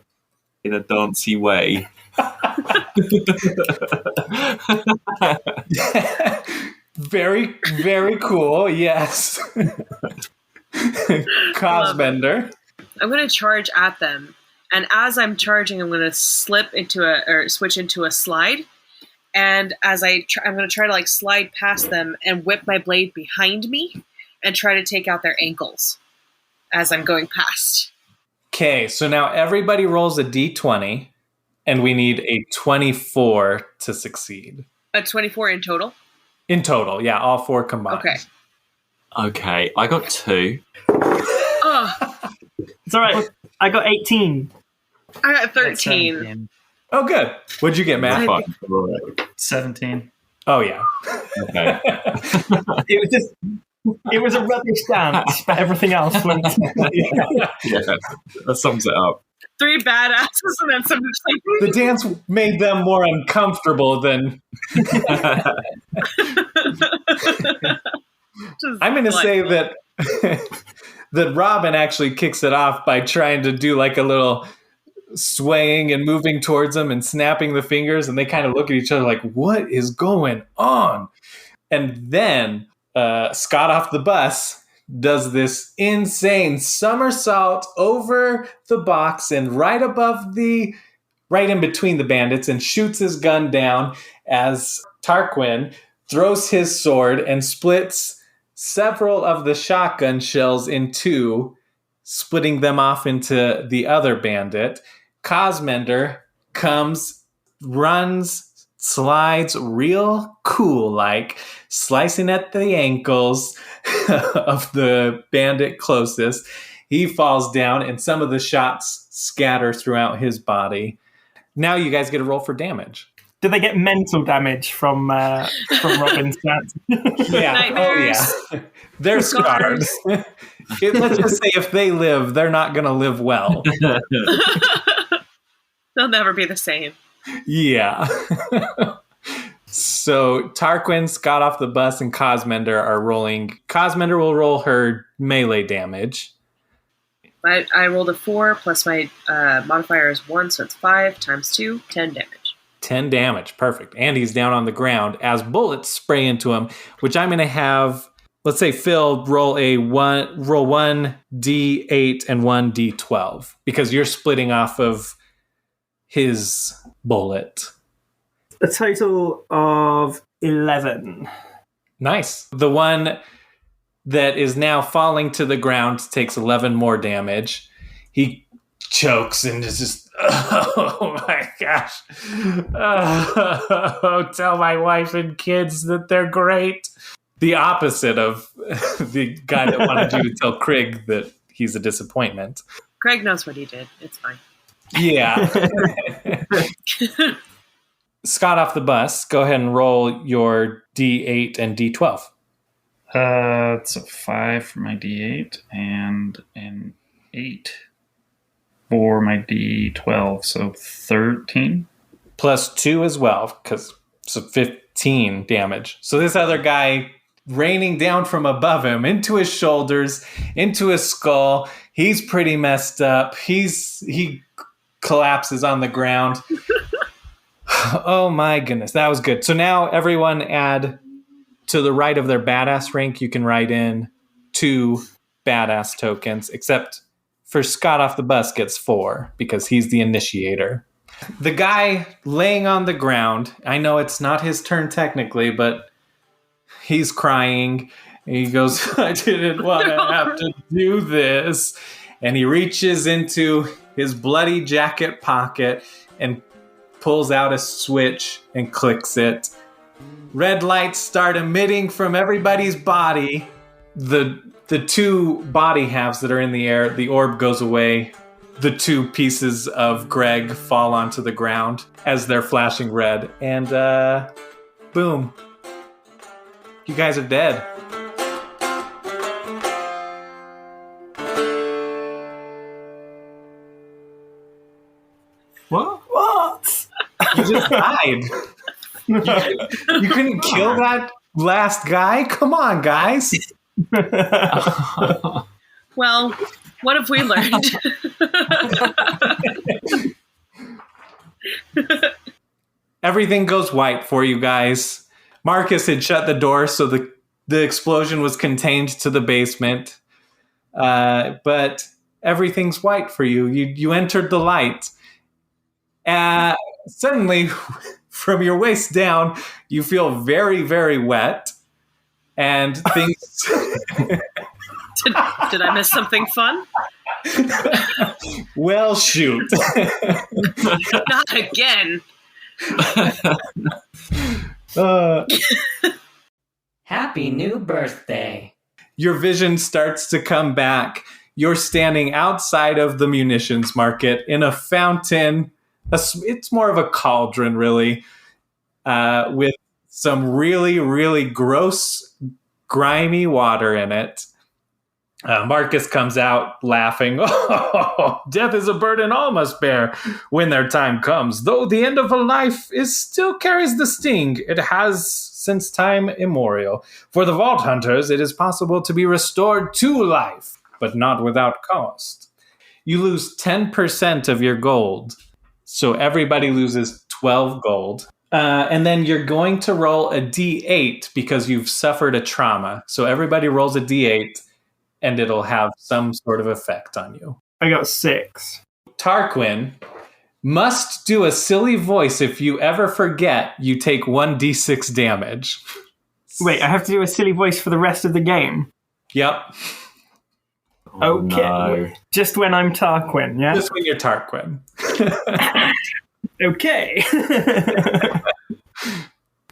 in a dancey way. Very, very cool. Yes. Cosbender. I'm going to charge at them. And as I'm charging, I'm going to switch into a slide. And as I'm going to try to like slide past them and whip my blade behind me and try to take out their ankles as I'm going past. Okay, so now everybody rolls a d20, and we need a 24 to succeed. A 24 in total? In total, yeah, all 4 combined. Okay. Okay, I got 2. Oh, It's all right. I got 18. I got 13. Oh, good. What'd you get, Matt? Fuck. 17. Oh, yeah. Okay. It was a rubbish dance, but everything else went. Yeah, that sums it up. 3 badasses and then some The dance made them more uncomfortable than... I'm going to say that that Robin actually kicks it off by trying to do like a little swaying and moving towards them and snapping the fingers, and they kind of look at each other like, what is going on? And then Scott off the bus does this insane somersault over the box and right in between the bandits, and shoots his gun down as Tarquin throws his sword and splits several of the shotgun shells in 2, splitting them off into the other bandit. Cosmender comes, runs, slides real cool, like slicing at the ankles of the bandit closest. He falls down, and some of the shots scatter throughout his body. Now you guys get a roll for damage. Did they get mental damage from Robin's dance? Yeah. Nightmares. Oh, yeah. They're scarred. Let's just say if they live, they're not going to live well. They'll never be the same. Yeah. So Tarquin, Scott off the bus, and Cosmender are rolling. Cosmender will roll her melee damage. I rolled a 4 plus my modifier is 1, so it's 5 times 2, 10 damage. 10 damage. Perfect. And he's down on the ground as bullets spray into him, which I'm going to have, let's say, Phil roll one D8 and one D12, because you're splitting off of his bullet. A total of 11. Nice. The one that is now falling to the ground takes 11 more damage. He chokes and is just, oh my gosh. Oh, tell my wife and kids that they're great. The opposite of the guy that wanted you to tell Craig that he's a disappointment. Craig knows what he did. It's fine. Yeah. Scott off the bus, go ahead and roll your D8 and D12. It's a 5 for my D8 and an 8 for my D12, so 13. Plus 2 as well, because it's 15 damage. So this other guy raining down from above him into his shoulders, into his skull. He's pretty messed up. He collapses on the ground. Oh my goodness, that was good. So now everyone add to the right of their badass rank, you can write in 2 badass tokens, except for Scott off the bus gets 4 because he's the initiator. The guy laying on the ground, I know it's not his turn technically, but he's crying. He goes, I didn't want to have to do this. And he reaches into his bloody jacket pocket and pulls out a switch and clicks it. Red lights start emitting from everybody's body. The 2 body halves that are in the air, the orb goes away. The 2 pieces of Greg fall onto the ground as they're flashing red. And boom. You guys are dead. What? You just died. You couldn't kill that last guy? Come on, guys. Well, what have we learned? Everything goes white for you guys. Marcus had shut the door, so the explosion was contained to the basement. But everything's white for you. You entered the light. Suddenly, From your waist down, you feel very, very wet. And things... Did I miss something fun? Well, shoot. Not again. Happy new birthday. Your vision starts to come back. You're standing outside of the munitions market in a fountain. It's more of a cauldron, really, with some really, really gross, grimy water in it. Marcus comes out laughing. Oh, death is a burden all must bear when their time comes. Though the end of a life still carries the sting it has since time immemorial. For the Vault Hunters, it is possible to be restored to life, but not without cost. You lose 10% of your gold. So everybody loses 12 gold. And then you're going to roll a d8 because you've suffered a trauma. So everybody rolls a d8. And it'll have some sort of effect on you. I got 6. Tarquin must do a silly voice. If you ever forget, you take 1d6 damage. Wait, I have to do a silly voice for the rest of the game? Yep. Okay. No. Just when I'm Tarquin, yeah? Just when you're Tarquin. Okay.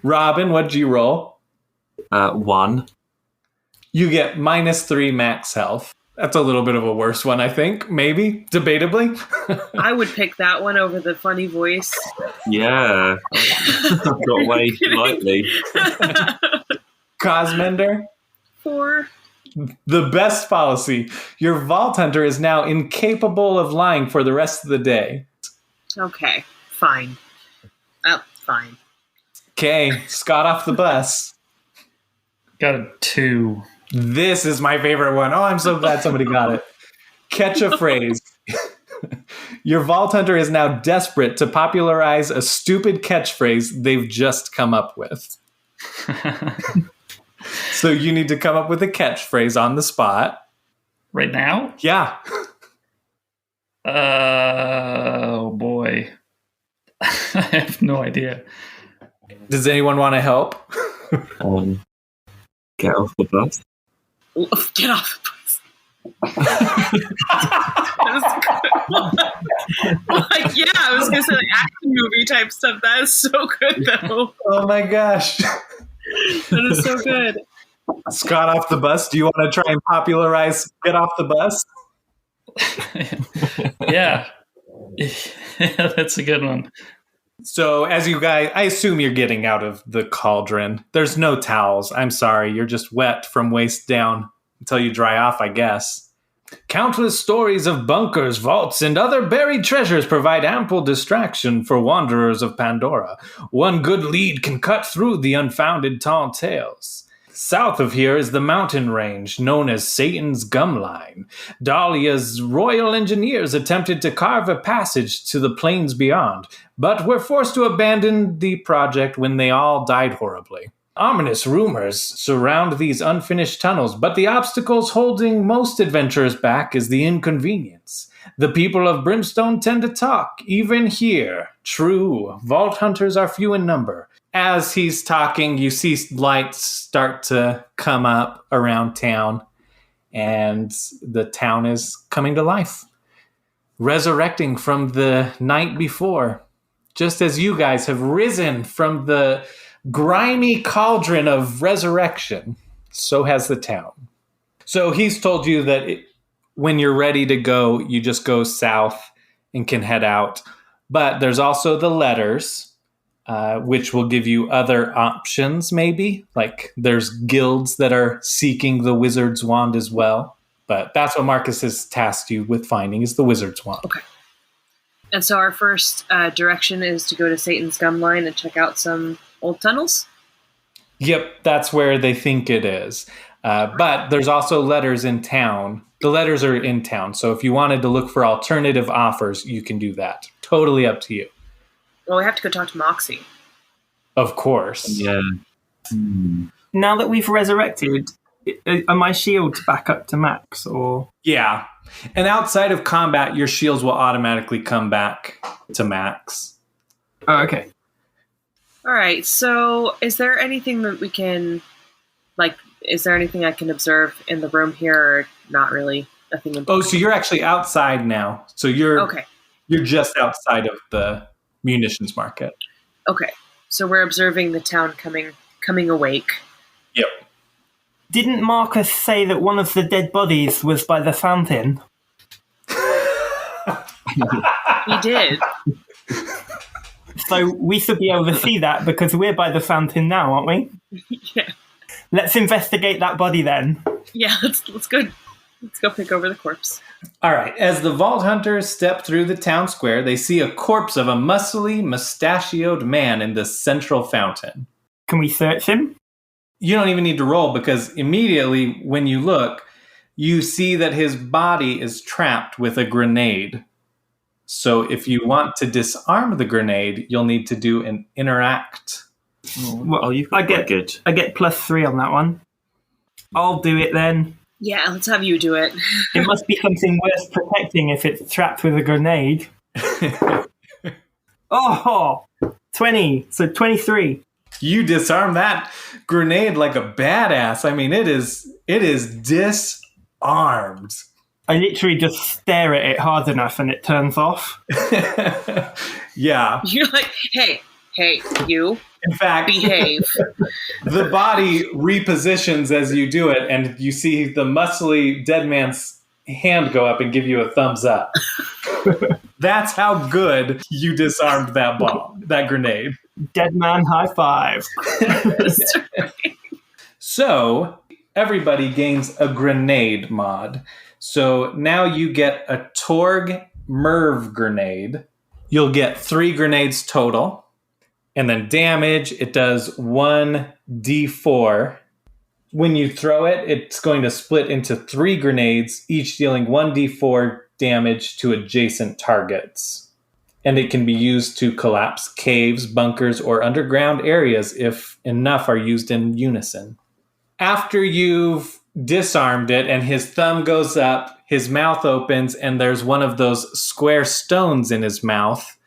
Robin, what'd you roll? 1. You get -3 max health. That's a little bit of a worse one, I think. Maybe. Debatably. I would pick that one over the funny voice. Yeah. I've got away lightly. Cosmender? 4. The best policy. Your Vault Hunter is now incapable of lying for the rest of the day. Okay, fine. Oh, fine. Okay, Scott off the bus. Got a 2. This is my favorite one. Oh, I'm so glad somebody got it. Catch a phrase. Your Vault Hunter is now desperate to popularize a stupid catchphrase they've just come up with. So you need to come up with a catchphrase on the spot. Right now? Yeah. Oh, boy. I have no idea. Does anyone want to help? Get off the bus. Get off the bus. Like, yeah, I was going to say like action movie type stuff. That is so good, though. Oh my gosh. That is so good. Scott off the bus. Do you want to try and popularize Get Off the Bus? Yeah. Yeah, that's a good one. So as you guys, I assume you're getting out of the cauldron. There's no towels. I'm sorry. You're just wet from waist down until you dry off, I guess. Countless stories of bunkers, vaults, and other buried treasures provide ample distraction for wanderers of Pandora. One good lead can cut through the unfounded tall tales. South of here is the mountain range known as Satan's Gumline. Dahlia's royal engineers attempted to carve a passage to the plains beyond, but were forced to abandon the project when they all died horribly. Ominous rumors surround these unfinished tunnels, but the obstacles holding most adventurers back is the inconvenience. The people of Brimstone tend to talk, even here. True, vault hunters are few in number. As he's talking, you see lights start to come up around town, and the town is coming to life, resurrecting from the night before. Just as you guys have risen from the grimy cauldron of resurrection, so has the town. So he's told you that when you're ready to go, you just go south and can head out. But there's also the letters, which will give you other options, maybe. Like there's guilds that are seeking the wizard's wand as well. But that's what Marcus has tasked you with finding, is the wizard's wand. Okay. And so our first direction is to go to Satan's Gumline and check out some old tunnels? Yep, that's where they think it is. But there's also letters in town. The letters are in town. So if you wanted to look for alternative offers, you can do that. Totally up to you. Well, we have to go talk to Moxie. Of course. Yeah. Now that we've resurrected, are my shields back up to max, or? Yeah. And outside of combat, your shields will automatically come back to max. Oh, okay. All right. So, is there anything that we can, like, is there anything I can observe in the room here, or not really? Nothing. Oh, so you're actually outside now. So you're just outside of the munitions market. Okay. So we're observing the town coming awake. Yep. Didn't Marcus say that one of the dead bodies was by the fountain? He did. So we should be able to see that because we're by the fountain now, aren't we? Yeah. Let's investigate that body then. Yeah, let's go. Let's go pick over the corpse. All right. As the Vault Hunters step through the town square, they see a corpse of a muscly, mustachioed man in the central fountain. Can we search him? You don't even need to roll because immediately when you look, you see that his body is trapped with a grenade. So if you want to disarm the grenade, you'll need to do an interact. Well, you've got quite good. I get +3 on that one. I'll do it then. Yeah, let's have you do it. It must be something worth protecting if it's trapped with a grenade. Oh, 20. So 23. You disarm that grenade like a badass. I mean, it is disarmed. I literally just stare at it hard enough and it turns off. Yeah. You're like, hey, you. In fact, behave. The body repositions as you do it, and you see the muscly dead man's hand go up and give you a thumbs up. That's how good you disarmed that grenade. Dead man high five. So everybody gains a grenade mod. So now you get a Torg Merv grenade. You'll get 3 grenades total. And then damage, it does 1d4. When you throw it, it's going to split into 3 grenades, each dealing 1d4 damage to adjacent targets. And it can be used to collapse caves, bunkers, or underground areas if enough are used in unison. After you've disarmed it and his thumb goes up, his mouth opens, and there's one of those square stones in his mouth,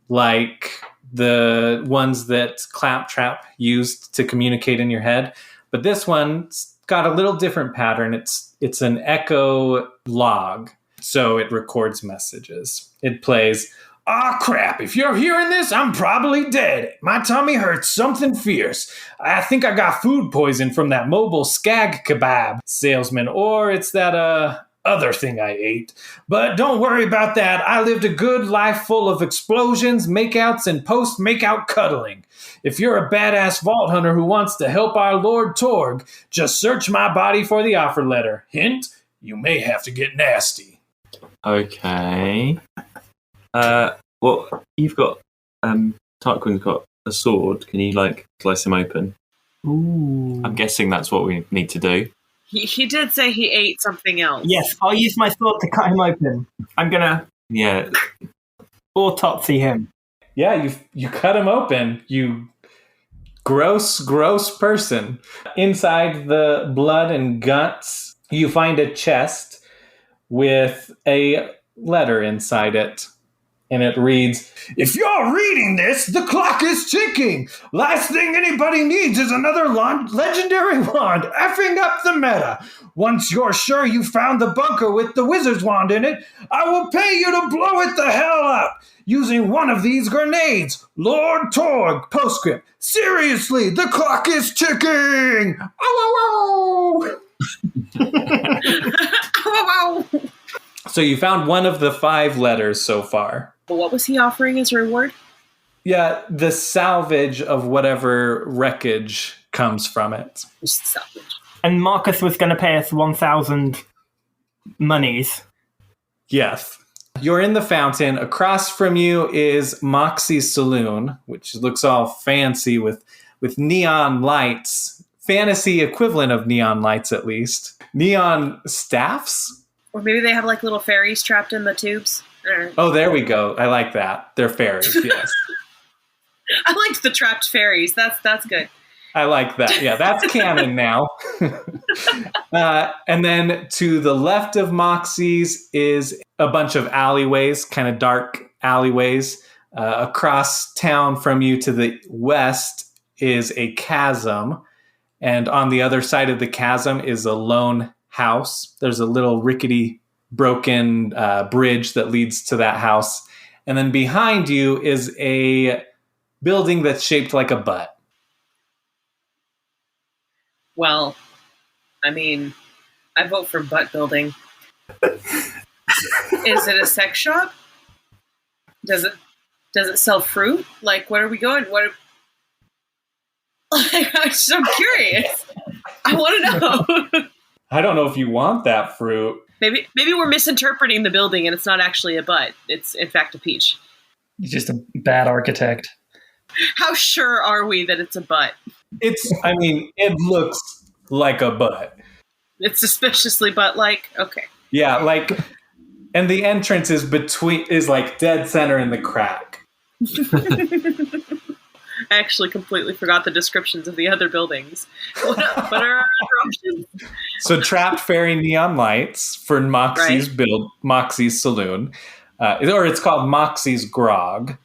like the ones that Claptrap used to communicate in your head. But this one's got a little different pattern. It's an echo log, so it records messages. It plays, "Ah, crap, if you're hearing this, I'm probably dead. My tummy hurts something fierce. I think I got food poison from that mobile skag kebab salesman, or it's that other thing I ate. But don't worry about that. I lived a good life full of explosions, makeouts, and post-makeout cuddling. If you're a badass vault hunter who wants to help our Lord Torg, just search my body for the offer letter. Hint, you may have to get nasty." Okay. Well, you've got Tarquin's got a sword. Can you slice him open? Ooh. I'm guessing that's what we need to do. He did say he ate something else. Yes, I'll use my sword to cut him open. I'm gonna autopsy him. Yeah, you cut him open. You gross person. Inside the blood and guts, you find a chest with a letter inside it. And it reads, "If you're reading this, the clock is ticking. Last thing anybody needs is another legendary wand effing up the meta. Once you're sure you found the bunker with the wizard's wand in it, I will pay you to blow it the hell up using one of these grenades. Lord Torg, postscript. Seriously, the clock is ticking. Ow, ow, ow." So you found one of the 5 letters so far. But what was he offering as a reward? Yeah, the salvage of whatever wreckage comes from it. Just salvage. And Marcus was going to pay us 1,000 monies. Yes. You're in the fountain. Across from you is Moxie's Saloon, which looks all fancy with neon lights. Fantasy equivalent of neon lights, at least. Neon staffs? Or maybe they have little fairies trapped in the tubes. Oh, there we go. I like that. They're fairies, yes. I liked the trapped fairies. That's good. I like that. Yeah, that's canon now. And then to the left of Moxie's is a bunch of alleyways, kind of dark alleyways. Across town from you to the west is a chasm. And on the other side of the chasm is a lone house. There's a little rickety, broken bridge that leads to that house. And then behind you is a building that's shaped like a butt. Well, I mean, I vote for butt building. Is it a sex shop? Does it sell fruit? Like, where are we going? I'm curious. I want to know. I don't know if you want that fruit. Maybe we're misinterpreting the building and it's not actually a butt. It's in fact a peach. You're just a bad architect. How sure are we that it's a butt? It looks like a butt. It's suspiciously butt-like? Okay. Yeah, like, and the entrance is like dead center in the crack. I actually completely forgot the descriptions of the other buildings. What are our other options? So trapped fairy neon lights for Moxie's Moxie's Saloon. Or it's called Moxie's Grog.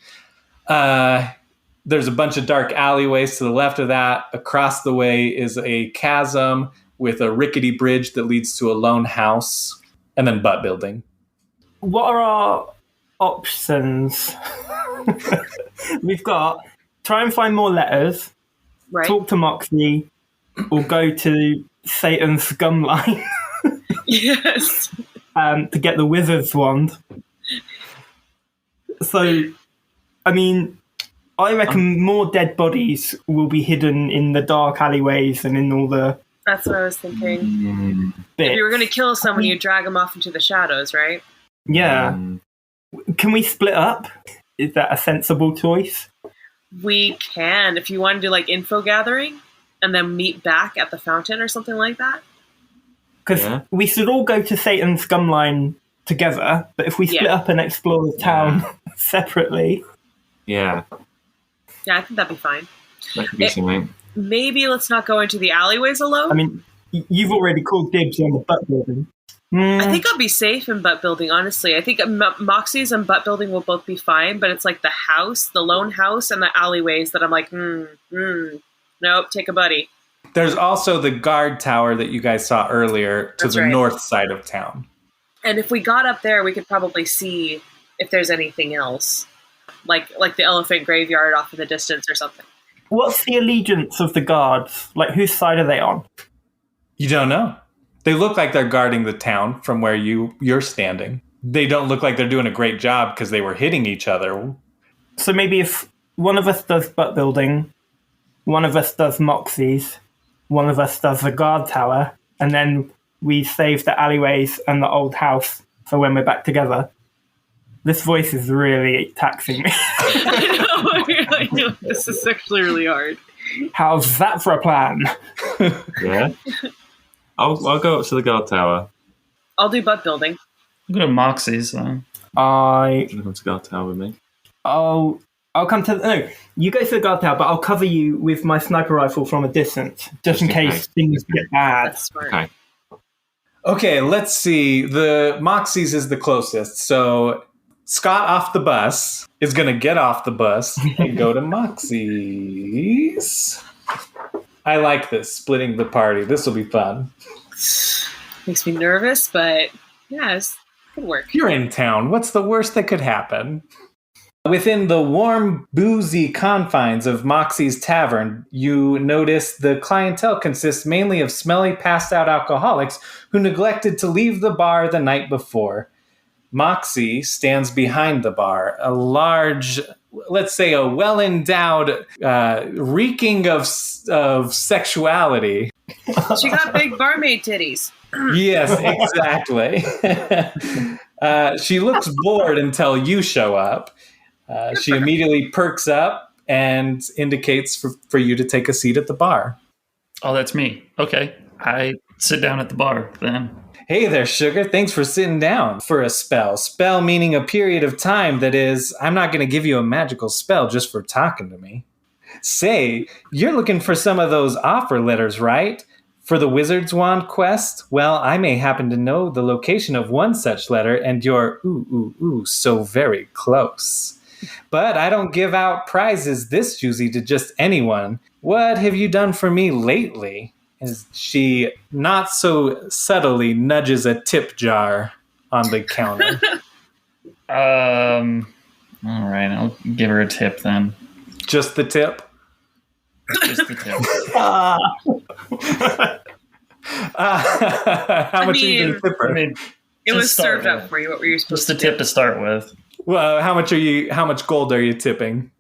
There's a bunch of dark alleyways to the left of that. Across the way is a chasm with a rickety bridge that leads to a lone house. And then butt building. What are our options? We've got try and find more letters, talk to Moxie, or go to Satan's scum line. Yes. To get the wizard's wand. So, I mean, I reckon more dead bodies will be hidden in the dark alleyways and in all the... That's what I was thinking. bits. If you were going to kill someone, you'd drag them off into the shadows, right? Yeah. Can we split up? Is that a sensible choice? We can. If you want to do like info gathering and then meet back at the fountain or something like that. Because we should all go to Satan's scum line together, but if we split up and explore the town separately... Yeah. Yeah, I think that'd be fine. That could be something. Maybe let's not go into the alleyways alone. I mean, you've already called dibs on the butt building. I think I'll be safe in butt building, honestly. I think Moxie's and butt building will both be fine, but it's like the house, the lone house, and the alleyways that I'm like, nope, take a buddy. There's also the guard tower that you guys saw earlier to the north side of town. And if we got up there, we could probably see if there's anything else, like the elephant graveyard off in the distance or something. What's the allegiance of the guards? Like, whose side are they on? You don't know. They look like they're guarding the town from where you're standing. They don't look like they're doing a great job because they were hitting each other. So maybe if one of us does butt building, one of us does Moxie's, one of us does the guard tower, and then we save the alleyways and the old house for when we're back together. This voice is really taxing me. I know. This is actually really hard. How's that for a plan? Yeah. I'll go up to the guard tower. I'll do butt building. I'll go to Moxie's. You can come to the guard tower with me. I'll come to... No, you go to the guard tower, but I'll cover you with my sniper rifle from a distance, just in case things get bad. That's smart. Okay. Okay, let's see. The Moxie's is the closest. So Scott off the bus is going to get off the bus and go to Moxie's. I like this, splitting the party. This will be fun. Makes me nervous, but yeah, it could work. You're in town. What's the worst that could happen? Within the warm, boozy confines of Moxie's Tavern, you notice the clientele consists mainly of smelly, passed-out alcoholics who neglected to leave the bar the night before. Moxie stands behind the bar, a large, let's say a well-endowed, reeking of sexuality. She got big barmaid titties. Yes, exactly. She looks bored until you show up. She immediately perks up and indicates for you to take a seat at the bar. Oh, that's me. Okay. I sit down at the bar then. Hey there, sugar. Thanks for sitting down for a spell. Spell meaning a period of time that is, I'm not going to give you a magical spell just for talking to me. Say, you're looking for some of those offer letters, right? For the Wizard's Wand quest? Well, I may happen to know the location of one such letter, and you're, so very close. But I don't give out prizes this juicy to just anyone. What have you done for me lately? As she not so subtly nudges a tip jar on the counter. All right, I'll give her a tip then. Just the tip? Just the tip. How much are you going to tip her? I mean, It to was start served up with. for you. What were you supposed Just to the do? tip to start with. Well, how much gold are you tipping?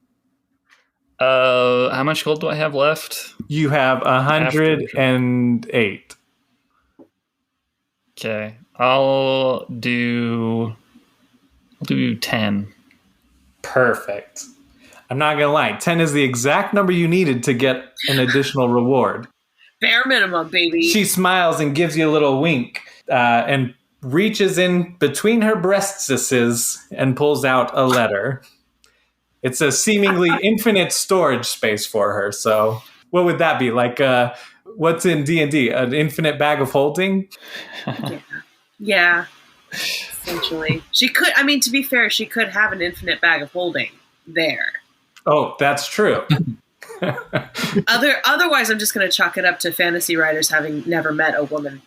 How much gold do I have left? You have 108. Okay, I'll do 10. Perfect. I'm not gonna lie, 10 is the exact number you needed to get an additional reward. Bare minimum, baby. She smiles and gives you a little wink, and reaches in between her breastises and pulls out a letter. It's a seemingly infinite storage space for her. So, what would that be? Like, what's in D&D? An infinite bag of holding? Yeah, essentially. She could, I mean, to be fair, she could have an infinite bag of holding there. Oh, that's true. Otherwise, I'm just going to chalk it up to fantasy writers having never met a woman.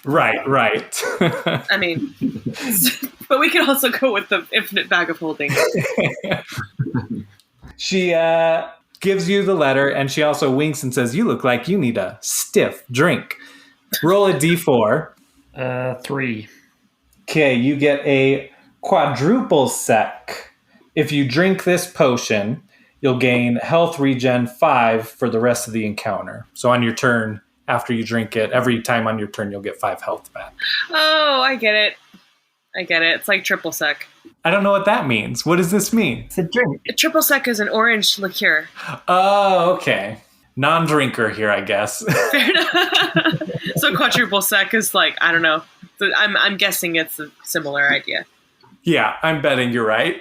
Right. I mean, but we can also go with the infinite bag of holding. She gives you the letter, and she also winks and says, "You look like you need a stiff drink. Roll a d4. 3. Okay, you get a quadruple sec. If you drink this potion, you'll gain health regen 5 for the rest of the encounter. So on your turn, after you drink it, every time on your turn, you'll get 5 health back. Oh, I get it. It's like triple sec. I don't know what that means. What does this mean? It's a drink. A triple sec is an orange liqueur. Oh, okay. Non-drinker here, I guess. Fair enough. So quadruple sec is like, I don't know. I'm guessing it's a similar idea. Yeah, I'm betting you're right.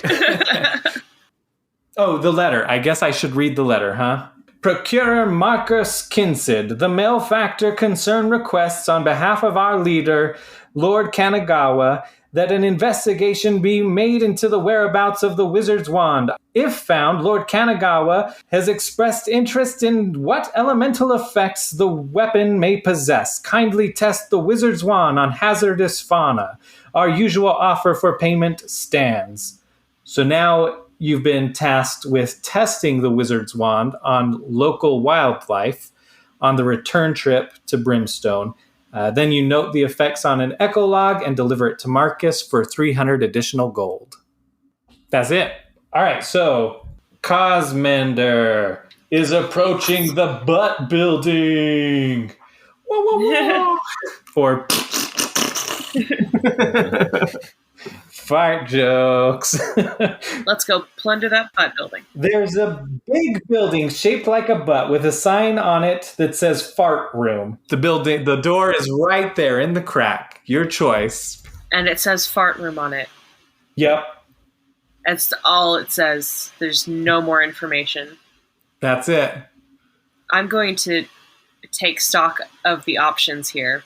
Oh, the letter. I guess I should read the letter, huh? Procurer Marcus Kinsid, the malefactor concern requests on behalf of our leader, Lord Kanagawa, that an investigation be made into the whereabouts of the wizard's wand. If found, Lord Kanagawa has expressed interest in what elemental effects the weapon may possess. Kindly test the wizard's wand on hazardous fauna. Our usual offer for payment stands. So now you've been tasked with testing the wizard's wand on local wildlife on the return trip to Brimstone. Then you note the effects on an echolog and deliver it to Marcus for 300 additional gold. That's it. All right, so Cosmender is approaching the butt building. Whoa, whoa, whoa. Or fart jokes. Let's go plunder that butt building. There's a big building shaped like a butt with a sign on it that says fart room. The door is right there in the crack. Your choice. And it says fart room on it. Yep, That's all it says. There's no more information. that's it. I'm going to take stock of the options here.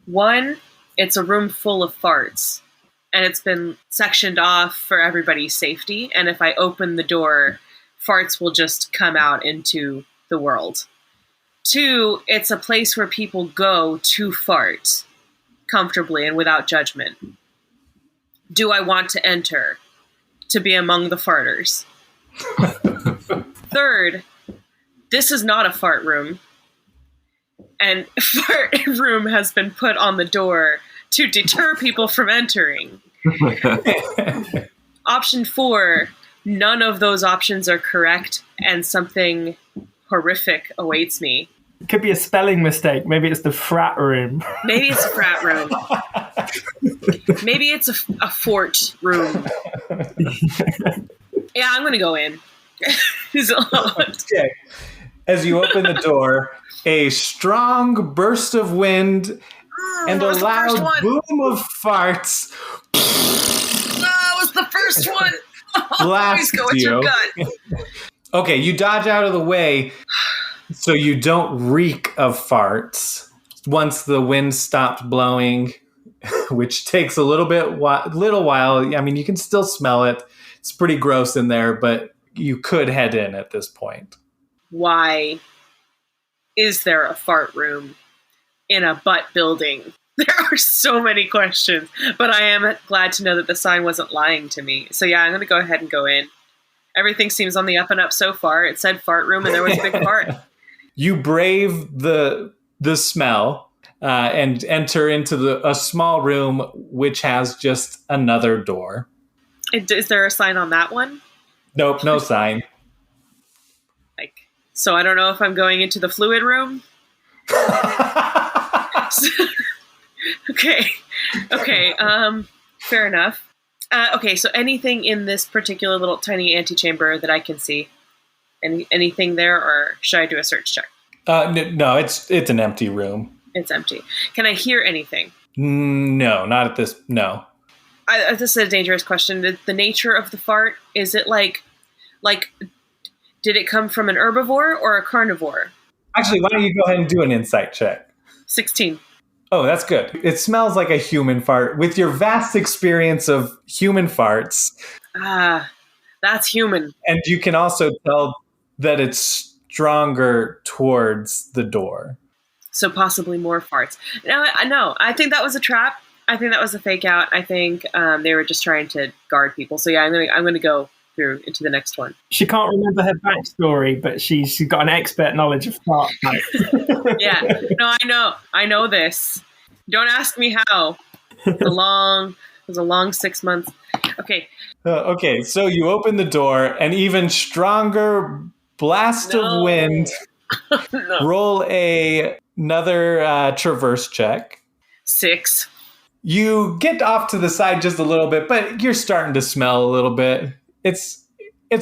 1, it's a room full of farts, and it's been sectioned off for everybody's safety, and if I open the door, farts will just come out into the world. 2, it's a place where people go to fart comfortably and without judgment. Do I want to enter to be among the farters? 3rd, this is not a fart room, and fart room has been put on the door to deter people from entering. Option 4, none of those options are correct, and something horrific awaits me. It could be a spelling mistake. Maybe it's the frat room. Maybe it's a frat room. Maybe it's a fort room. Yeah, I'm gonna go in. Okay. As you open the door, a strong burst of wind and a loud boom of farts That was the first one. blast Always go with your you. gut. Okay, you dodge out of the way so you don't reek of farts. Once the wind stopped blowing which takes a little while. I mean, you can still smell it. It's pretty gross in there, but you could head in at this point. Why is there a fart room in a butt building? There are so many questions, but I am glad to know that the sign wasn't lying to me. So yeah, I'm going to go ahead and go in. Everything seems on the up and up so far. It said fart room and there was a big fart. You brave the smell and enter into a small room which has just another door. Is there a sign on that one? Nope, no sign. So I don't know if I'm going into the fluid room. Okay. Fair enough. Okay, so anything in this particular little tiny antechamber that I can see? Anything there, or should I do a search check? No, it's an empty room. It's empty. Can I hear anything? No, not at this. No. This is a dangerous question. The nature of the fart, is it like, did it come from an herbivore or a carnivore? Actually, why don't you go ahead and do an insight check? 16. Oh, that's good. It smells like a human fart. With your vast experience of human farts. That's human. And you can also tell that it's stronger towards the door. So possibly more farts. No, I think that was a trap. I think that was a fake out. I think they were just trying to guard people. So yeah, I'm gonna go through into the next one. She can't remember her backstory, but she's got an expert knowledge of fart. Yeah, no, I know this. Don't ask me how. It was a long 6 months. Okay. Okay, so you open the door, an even stronger blast of wind. No. Roll another traverse check. 6. You get off to the side just a little bit, but you're starting to smell a little bit. It's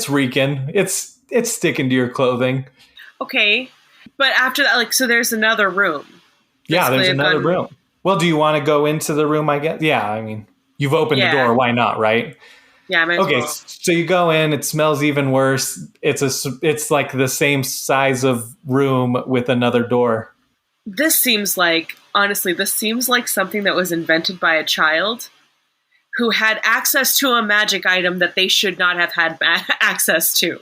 reeking. It's sticking to your clothing. Okay, but after that, so there's another room. Yeah, there's another room. Well, do you want to go into the room, I guess? Yeah, I mean, you've opened the door. Why not, right? Yeah, I might as well. So you go in. It smells even worse. It's like the same size of room with another door. This seems like something that was invented by a child who had access to a magic item that they should not have had access to.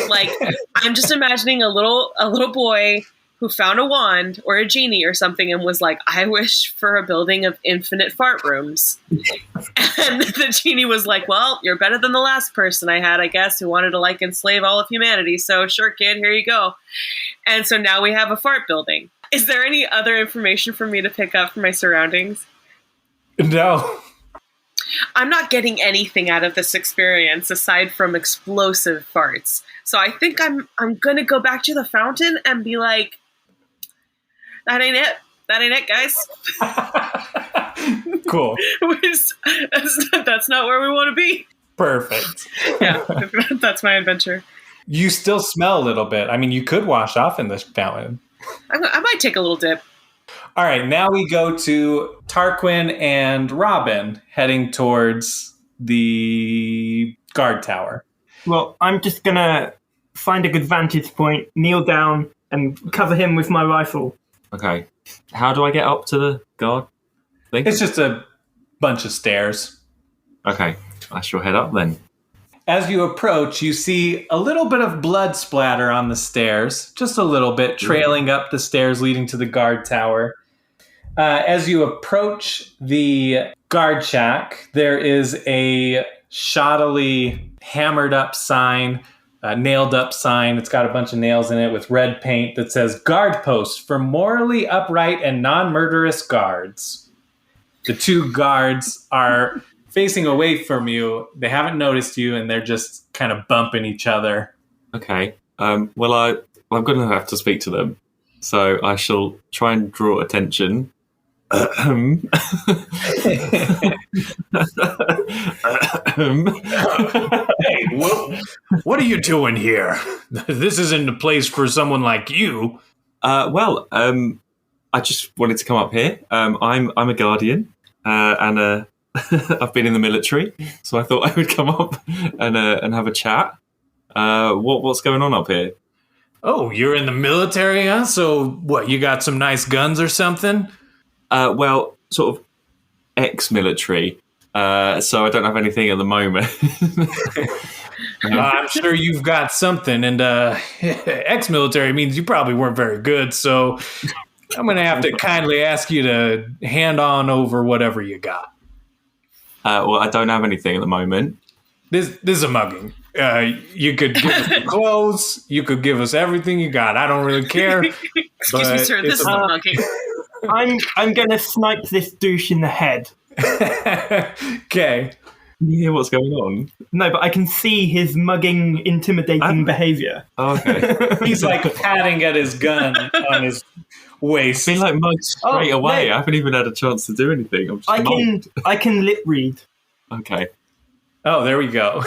Like, I'm just imagining a little boy who found a wand or a genie or something and was like, I wish for a building of infinite fart rooms. And the genie was like, well, you're better than the last person I had, I guess, who wanted to enslave all of humanity. So sure, kid, here you go. And so now we have a fart building. Is there any other information for me to pick up from my surroundings? No. I'm not getting anything out of this experience aside from explosive farts. So I think I'm going to go back to the fountain and be like, that ain't it. That ain't it, guys. Cool. That's not where we want to be. Perfect. Yeah, that's my adventure. You still smell a little bit. I mean, you could wash off in this fountain. I might take a little dip. All right, now we go to Tarquin and Robin heading towards the guard tower. Well, I'm just going to find a good vantage point, kneel down, and cover him with my rifle. Okay. How do I get up to the guard thing? It's just a bunch of stairs. Okay, I shall head up then. As you approach, you see a little bit of blood splatter on the stairs, just a little bit, trailing up the stairs leading to the guard tower. As you approach the guard shack, there is a shoddily hammered up sign, nailed up sign. It's got a bunch of nails in it with red paint that says guard post for morally upright and non-murderous guards. The two guards are facing away from you. They haven't noticed you, and they're just kind of bumping each other. Okay. Well, I'm going to have to speak to them. So I shall try and draw attention. Hey, what are you doing here? This isn't a place for someone like you. I just wanted to come up here. I'm a guardian, and I've been in the military, so I thought I would come up and have a chat. What's going on up here? Oh, you're in the military, huh? So what? You got some nice guns or something? Well, sort of ex-military, so I don't have anything at the moment. I'm sure you've got something, and ex-military means you probably weren't very good, so I'm going to have to kindly ask you to hand on over whatever you got. Well, I don't have anything at the moment. This is a mugging. You could give us your clothes. You could give us everything you got. I don't really care. Excuse me, sir. This is a mugging. I'm going to snipe this douche in the head. Okay. Can you hear what's going on? No, but I can see his mugging, intimidating behaviour. Oh, okay. He's like patting at his gun on his waist. Been like mugged straight away. No. I haven't even had a chance to do anything. I'm just I can lip read. Okay. Oh, there we go.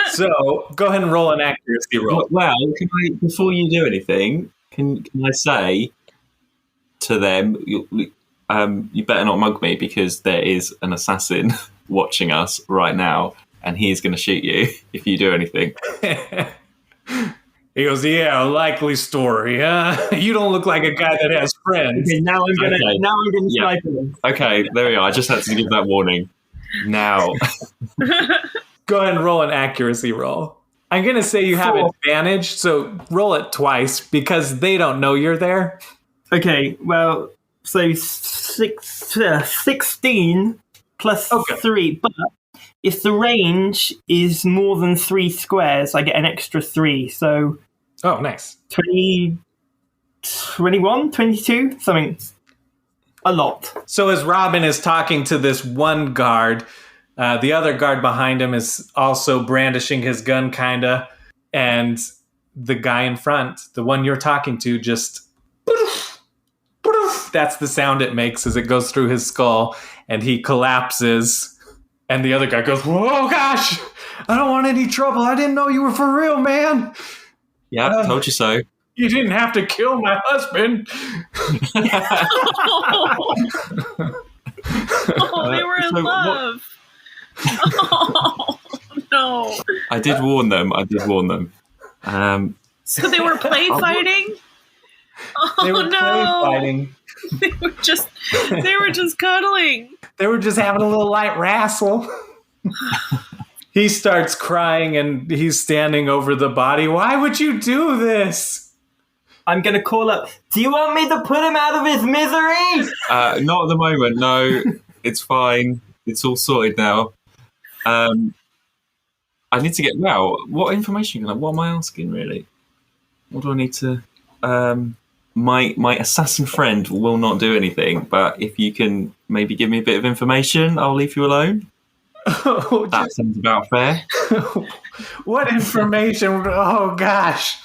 So go ahead and roll an accuracy roll. Well, before you do anything, can I say to them, you better not mug me because there is an assassin watching us right now, and he's going to shoot you if you do anything. He goes, yeah, likely story, huh? You don't look like a guy that has friends. Okay, now I'm gonna Yeah. snipe him. Okay, there we are. I just had to give that warning. Now. Go ahead and roll an accuracy roll. I'm going to say you have 4. advantage, so roll it twice because they don't know you're there. Okay, well, so 16 plus 3, but if the range is more than 3 squares, I get an extra 3, so... Oh, nice. 20, 21, 22, something. A lot. So as Robin is talking to this one guard, the other guard behind him is also brandishing his gun, kinda, and the guy in front, the one you're talking to, just... That's the sound it makes as it goes through his skull, and he collapses, and the other guy goes, oh gosh, I don't want any trouble. I didn't know you were for real, man. Yeah, told you so. You didn't have to kill my husband. Oh, they were in So love. Oh, no. I did warn them. So they were play fighting? Oh, They were no. play fighting. They were just cuddling. They were just having a little light wrestle. He starts crying and he's standing over the body. Why would you do this? I'm going to call up, do you want me to put him out of his misery? Not at the moment, no. It's fine. It's all sorted now. I need to get... Well, what information what am I asking, really? What do I need to... My assassin friend will not do anything, but if you can maybe give me a bit of information, I'll leave you alone. That sounds about fair. What information? Oh, gosh.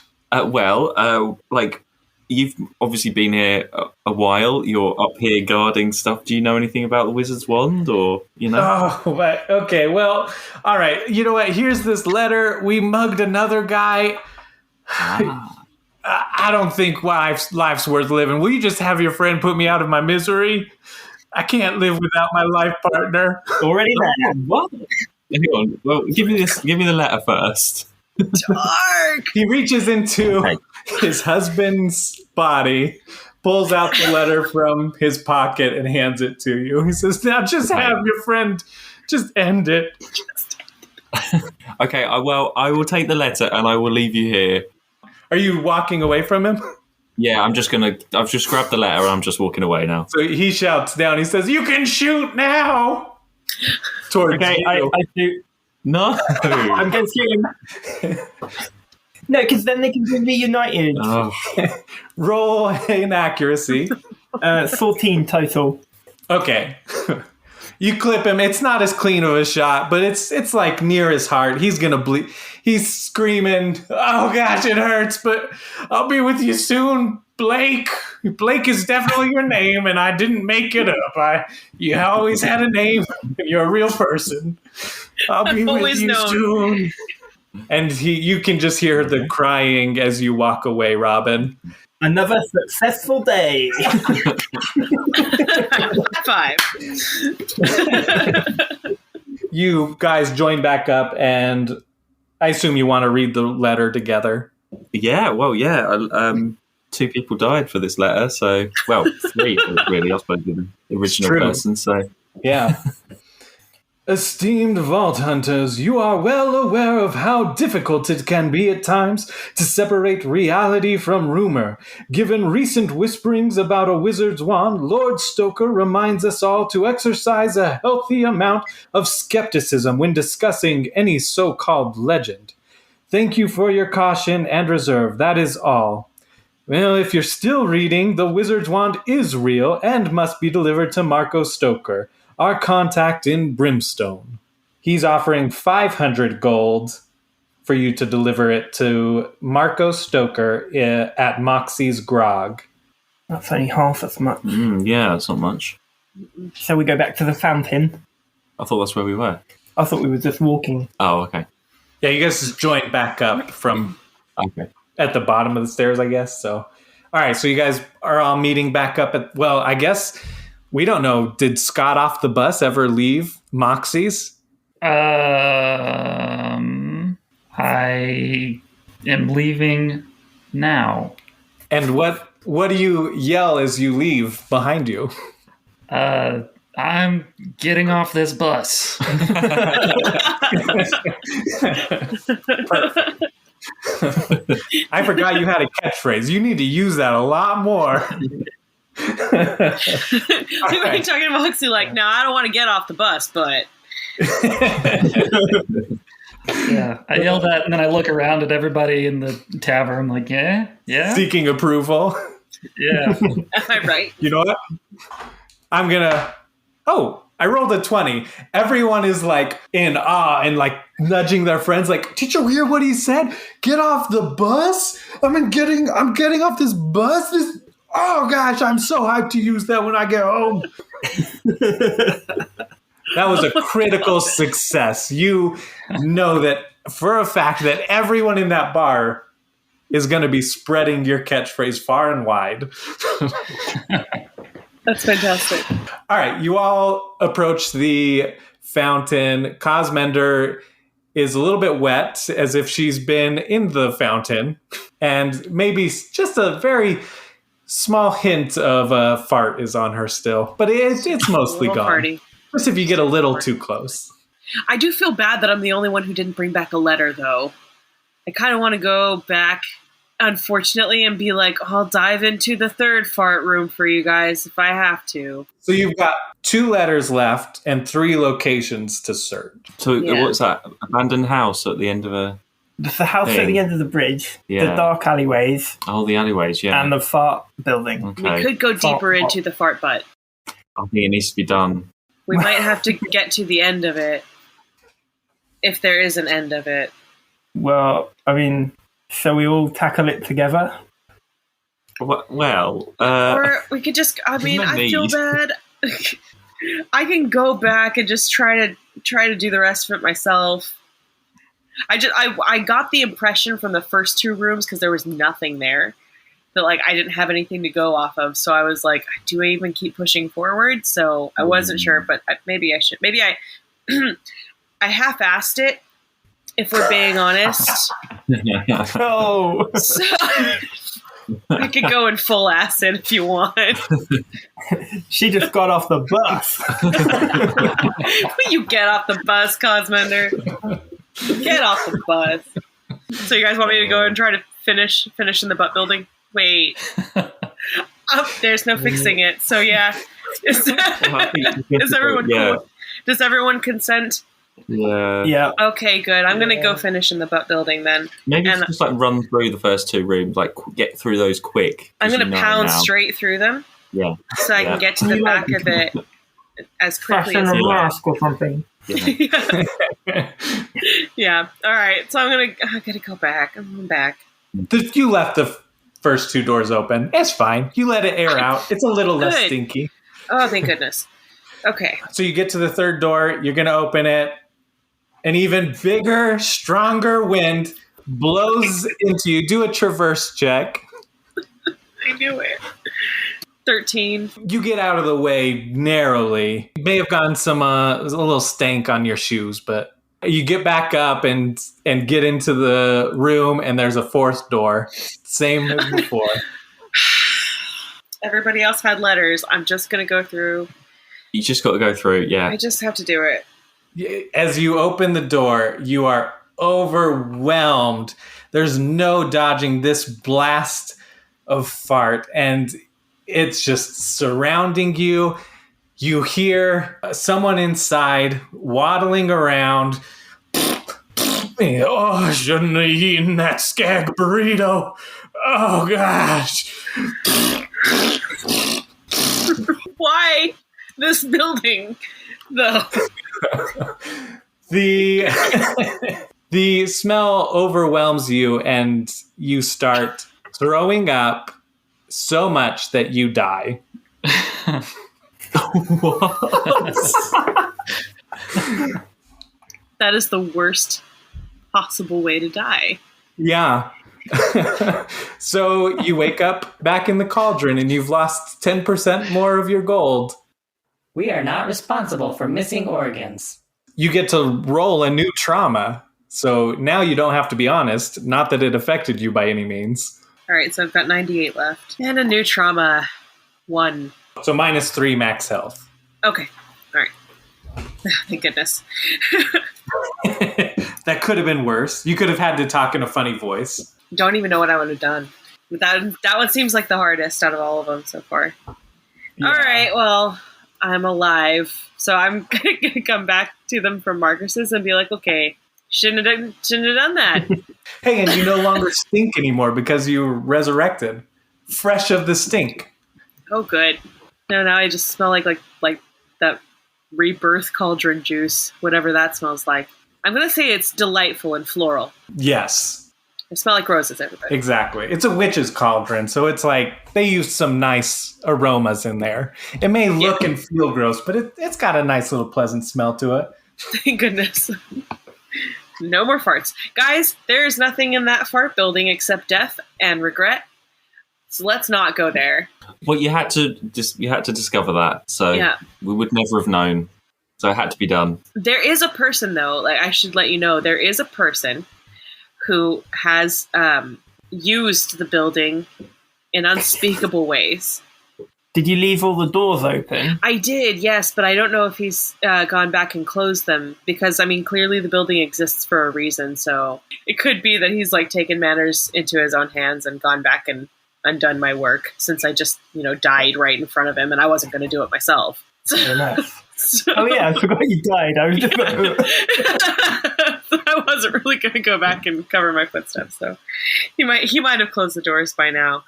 Like, you've obviously been here a while. You're up here guarding stuff. Do you know anything about the wizard's wand, or, you know? Oh, but, okay, well, all right. You know what? Here's this letter. We mugged another guy. I don't think life's worth living. Will you just have your friend put me out of my misery? I can't live without my life partner. Already there. What? Hang on. Well, give me the letter first. Dark. He reaches into his husband's body, pulls out the letter from his pocket, and hands it to you. He says, now just have your friend, just end it. Okay, I will take the letter and I will leave you here. Are you walking away from him? Yeah, I've just grabbed the letter and I'm just walking away now. So he shouts down, he says, you can shoot now! Towards Okay, you. I shoot. No! I'm going to shoot him. No, because then they can be reunited. Oh. Roll an accuracy. 14 total. Okay. You clip him. It's not as clean of a shot, but it's like near his heart. He's going to bleed. He's screaming, oh gosh, it hurts, but I'll be with you soon, Blake. Blake is definitely your name, and I didn't make it up. You always had a name, and you're a real person. I'll be with you soon. And you can just hear the crying as you walk away, Robin. Another successful day. High five. You guys join back up, and I assume you want to read the letter together. Yeah, well, yeah. 2 people died for this letter, so, well, 3, really, I suppose, with the original True. person, so. Yeah. Esteemed vault hunters, you are well aware of how difficult it can be at times to separate reality from rumor. Given recent whisperings about a wizard's wand, Lord Stoker reminds us all to exercise a healthy amount of skepticism when discussing any so-called legend. Thank you for your caution and reserve. That is all. Well, if you're still reading, the wizard's wand is real and must be delivered to Marco Stoker, our contact in Brimstone. He's offering 500 gold for you to deliver it to Marco Stoker at Moxie's Grog. That's only half as much. Yeah, that's not much. So we go back to the fountain. I thought that's where we were. I thought we were just walking. Oh, okay. Yeah, you guys just joined back up from Okay. at the bottom of the stairs, I guess. So, all right, so you guys are all meeting back up at, well, I guess, we don't know. Did Scott off the bus ever leave Moxie's? I am leaving now. And what do you yell as you leave behind you? I'm getting off this bus. I forgot you had a catchphrase. You need to use that a lot more. We were talking to Moxie like, no, I don't want to get off the bus, but... Yeah, I yell that, and then I look around at everybody in the tavern like, yeah? Seeking approval. Yeah. Am I right? You know what? I'm gonna... Oh, I rolled a 20. Everyone is like in awe and like nudging their friends like, did you hear what he said? Get off the bus? I'm getting off this bus? Oh gosh, I'm so hyped to use that when I get home. That was a critical success. You know that for a fact that everyone in that bar is going to be spreading your catchphrase far and wide. That's fantastic. All right, you all approach the fountain. Cosmender is a little bit wet, as if she's been in the fountain, and maybe just a very small hint of a fart is on her still, but it's mostly gone. Party. Just if you get a little too close. I do feel bad that I'm the only one who didn't bring back a letter, though. I kind of want to go back, unfortunately, and be like, I'll dive into the third fart room for you guys if I have to. So you've got 2 letters left and 3 locations to search. So Yeah. what's that? Abandoned house at the end of a... The house at the end of the bridge, Yeah. the dark alleyways, Oh, the alleyways, yeah. and the fart building. Okay. We could go deeper Fart. into the fart butt. I think it needs to be done. We might have to get to the end of it. If there is an end of it. Well, I mean, shall we all tackle it together? Well, Or we could just, I mean, no I feel need. bad. I can go back and just try to do the rest of it myself. I got the impression from the first 2 rooms, because there was nothing there, that like I didn't have anything to go off of. So I was like, do I even keep pushing forward? So I wasn't sure, but maybe I should. Maybe I I half-assed it, if we're being honest. Oh, So I could go in full acid if you want. she just got off the bus. Will you get off the bus, Cosmender? Get off the bus. So you guys want me to go and try to finish in the butt building? Wait. Oh, there's no fixing it. So yeah. Is everyone cool? Does everyone consent? Yeah. Yeah. Okay, good. I'm gonna go finish in the butt building then. Maybe And- just like run through the first 2 rooms, like get through those quick. I'm 'cause gonna you know pound now. straight through them Yeah. so I can get to the back of it as quickly Fashion as a Yeah. mask or something. Yeah. Yeah. All right. So I gotta go back. I'm going back. You left the first 2 doors open. It's fine. You let it air out. It's a little less Good. stinky. Oh, thank goodness. Okay. So you get to the 3rd door. You're going to open it. An even bigger, stronger wind blows into you. Do a traverse check. I knew it. 13. You get out of the way narrowly. You may have gotten a little stank on your shoes, but you get back up and get into the room, and there's a 4th door. Same as before. Everybody else had letters. I'm just going to go through. You just got to go through, yeah. I just have to do it. As you open the door, you are overwhelmed. There's no dodging this blast of fart, and it's just surrounding you. You hear someone inside waddling around. Oh, I shouldn't have eaten that skag burrito. Oh, gosh. Why this building, though? The smell overwhelms you, and you start throwing up so much that you die. What? That is the worst possible way to die. Yeah. So you wake up back in the cauldron, and you've lost 10% more of your gold. We are not responsible for missing organs. You get to roll a new trauma. So now you don't have to be honest. Not that it affected you by any means. All right, so I've got 98 left. And a new trauma. 1. So -3 max health. Okay. All right. Thank goodness. That could have been worse. You could have had to talk in a funny voice. Don't even know what I would have done. That one seems like the hardest out of all of them so far. Yeah. All right, well, I'm alive. So I'm going to come back to them from Marcus's and be like, okay, shouldn't have done that. Hey, and you no longer stink anymore because you were resurrected. Fresh of the stink. Oh, good. No, now I just smell like that rebirth cauldron juice, whatever that smells like. I'm going to say it's delightful and floral. Yes. I smell like roses, everybody. Exactly. It's a witch's cauldron, so it's like they used some nice aromas in there. It may look and feel gross, but it's got a nice little pleasant smell to it. Thank goodness. No more farts. Guys, there's nothing in that fart building except death and regret. So let's not go there. Well, you had to discover that, so Yeah. we would never have known. So it had to be done. There is a person, though, like I should let you know, there is a person who has used the building in unspeakable ways. Did you leave all the doors open? I did, yes, but I don't know if he's gone back and closed them because, I mean, clearly the building exists for a reason, so it could be that he's, like, taken matters into his own hands and gone back and undone my work since I just, died right in front of him and I wasn't going to do it myself. Fair enough. So, Oh yeah, I forgot you died. I was just I wasn't really going to go back and cover my footsteps, so he might have closed the doors by now.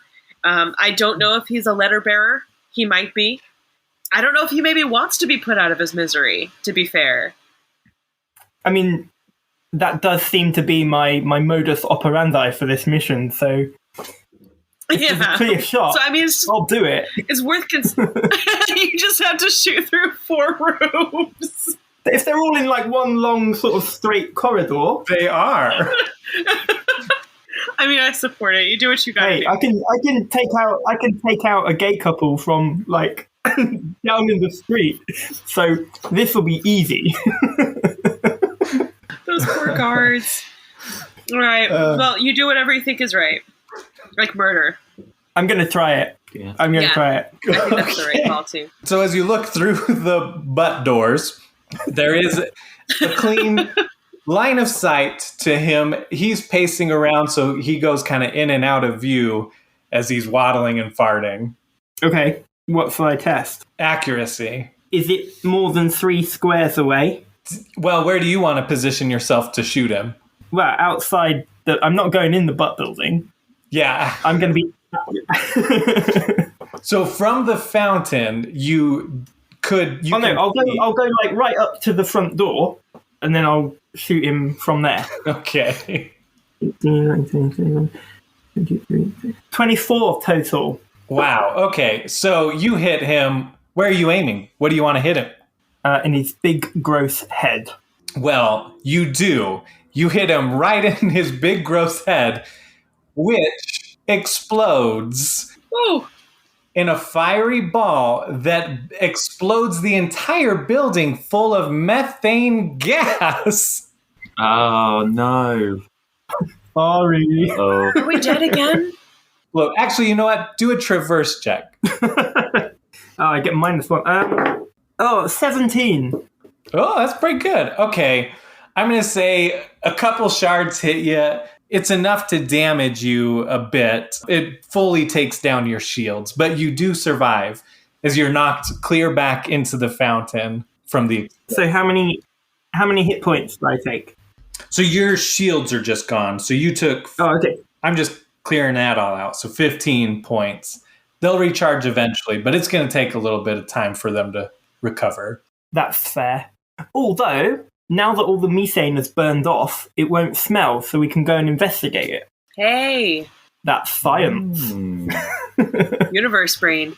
I don't know if he's a letter bearer. He might be. I don't know if he maybe wants to be put out of his misery, to be fair. I mean, that does seem to be my modus operandi for this mission, so it's just a clear shot. So, I mean, I'll do it. it's worth you just have to shoot through 4 rooms. If they're all in like one long sort of straight corridor, They are. I mean, I support it. You do what you got to hey, do. I can take out a gay couple from like down in the street. So this will be easy. Those poor guards. All right. Well, you do whatever you think is right. Like murder. I'm gonna try it. Yeah. I'm gonna Yeah. try it. I think that's the right call, too. So as you look through the butt doors, there is a clean line of sight to him. He's pacing around, so he goes kind of in and out of view as he's waddling and farting. Okay, what shall I test? Accuracy. Is it more than 3 squares away? Well, where do you want to position yourself to shoot him? Well, outside I'm not going in the butt building. Yeah. I'm going to be... So from the fountain, I'll go like right up to the front door, and then I'll shoot him from there. Okay. 24 total. Wow. Okay. So you hit him. Where are you aiming? What do you want to hit him? In his big, gross head. Well, you do. You hit him right in his big, gross head, which explodes Woo! in a fiery ball that explodes the entire building full of methane gas. Oh no. Sorry. Oh. Are we dead again? Well, actually, you know what? Do a traverse check. I get -1. 17. Oh, that's pretty good. Okay. I'm going to say a couple shards hit you. It's enough to damage you a bit. It fully takes down your shields, but you do survive as you're knocked clear back into the fountain from the... So how many hit points do I take? So your shields are just gone. So you took... Oh, okay. I'm just clearing that all out. So 15 points. They'll recharge eventually, but it's going to take a little bit of time for them to recover. That's fair. Although, now that all the methane has burned off, it won't smell, so we can go and investigate it. Hey, That's science. universe brain.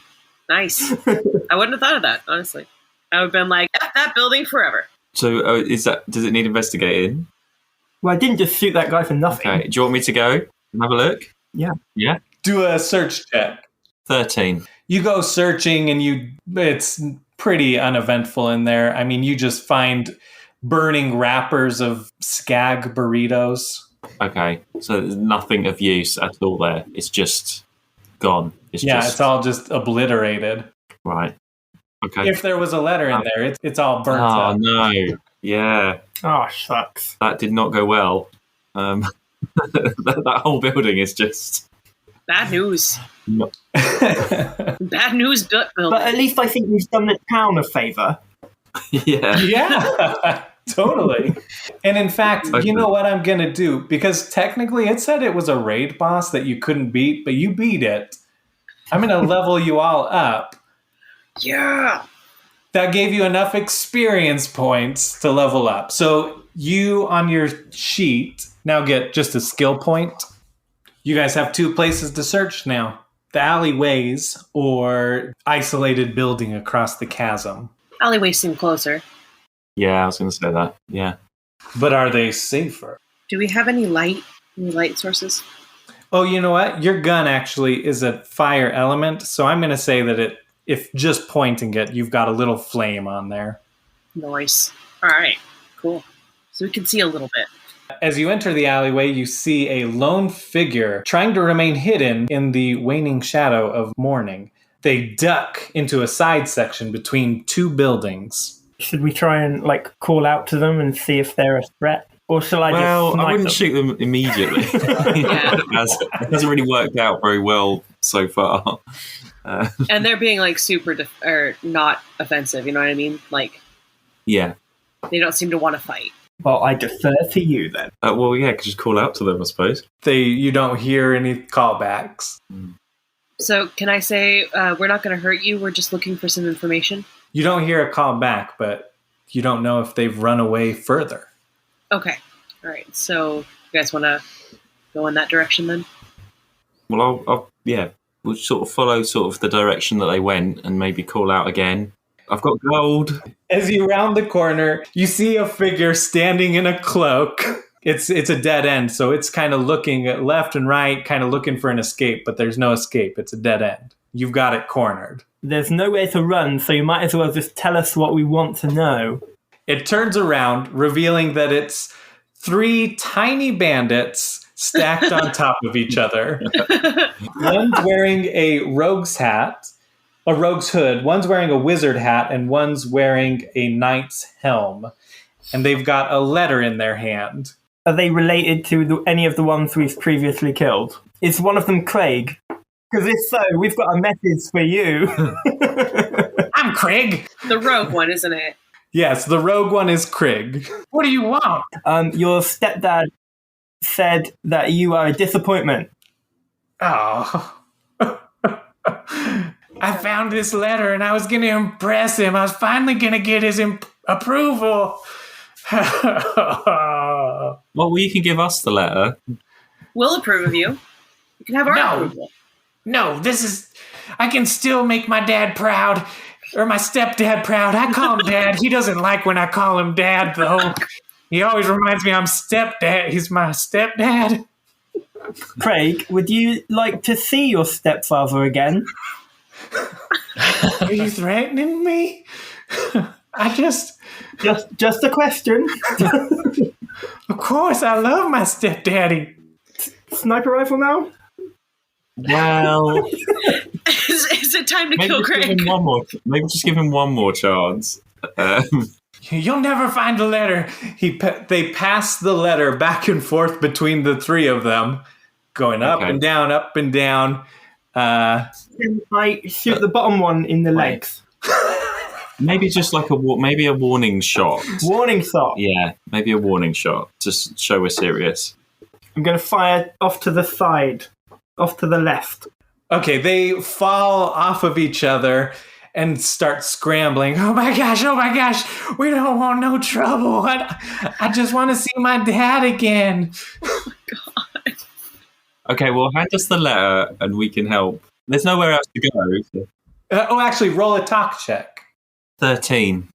Nice. I wouldn't have thought of that, honestly. I would have been like, F that building forever. So does it need investigating? Well, I didn't just shoot that guy for nothing. Okay. Do you want me to go and have a look? Yeah. Yeah. Do a search check. 13. You go searching and it's pretty uneventful in there. I mean, you just find burning wrappers of skag burritos. Okay. So there's nothing of use at all there. It's just gone. It's all just obliterated. Right. Okay. If there was a letter in there, it's all burnt Oh, up. no. Yeah. Oh, shucks. That did not go well. That whole building is just... Bad news. No. Bad news, building. But at least I think we've done the town a favour. Yeah. Yeah, totally. And in fact, Okay. you know what I'm going to do? Because technically it said it was a raid boss that you couldn't beat, but you beat it. I'm going to level you all up. Yeah. That gave you enough experience points to level up. So you, on your sheet, now get just a skill point. You guys have 2 places to search now. The alleyways or isolated building across the chasm. Alleyways seem closer. Yeah, I was going to say that. Yeah. But are they safer? Do we have any light sources? Oh, you know what? Your gun actually is a fire element, so I'm going to say that if just pointing it, you've got a little flame on there. Nice. All right. Cool. So we can see a little bit. As you enter the alleyway, you see a lone figure trying to remain hidden in the waning shadow of morning. They duck into a side section between 2 buildings. Should we try and call out to them and see if they're a threat? Or shall I just snipe I wouldn't them? shoot them immediately. It hasn't really worked out very well so far. And they're being super or not offensive, you know what I mean? Yeah. They don't seem to want to fight. Well, I defer to you then. Well, yeah, just call out to them, I suppose. You don't hear any callbacks. So can I say, we're not going to hurt you, we're just looking for some information? You don't hear a call back, but you don't know if they've run away further. Okay. All right. So you guys want to go in that direction then? Well, we'll sort of follow the direction that they went and maybe call out again. I've got gold. As you round the corner, you see a figure standing in a cloak. It's a dead end, so it's kind of looking at left and right, kind of looking for an escape, but there's no escape. It's a dead end. You've got it cornered. There's nowhere to run, so you might as well just tell us what we want to know. It turns around, revealing that it's 3 tiny bandits stacked on top of each other. One's wearing a rogue's hood, one's wearing a wizard hat, and one's wearing a knight's helm. And they've got a letter in their hand. Are they related to any of the ones we've previously killed? Is one of them Craig? Because if so, we've got a message for you. I'm Craig. The rogue one, isn't it? Yes, the rogue one is Craig. What do you want? Your stepdad said that you are a disappointment. Oh. I found this letter and I was going to impress him. I was finally going to get his approval. Well, you can give us the letter. We'll approve of you. You can have our approval. No, I can still make my dad proud, or my stepdad proud. I call him Dad. He doesn't like when I call him Dad, though. He always reminds me I'm stepdad. He's my stepdad. Craig, would you like to see your stepfather again? Are you threatening me? Just a question. Of course, I love my stepdaddy. Sniper rifle now? Well, Is it time to maybe kill just give Craig? him one more. Maybe just give him one more chance. You'll never find the letter. They pass the letter back and forth between the three of them, going up Okay. and down, up and down. Can I shoot the bottom one in the Wait. legs? Maybe just like maybe a warning shot. Warning shot. Yeah, maybe a warning shot. Just show we're serious. I'm going to fire off to the side, off to the left. Okay, they fall off of each other and start scrambling. Oh my gosh, we don't want no trouble. I just want to see my dad again. Okay, well, hand us the letter and we can help. There's nowhere else to go. So. Actually, roll a talk check. 13.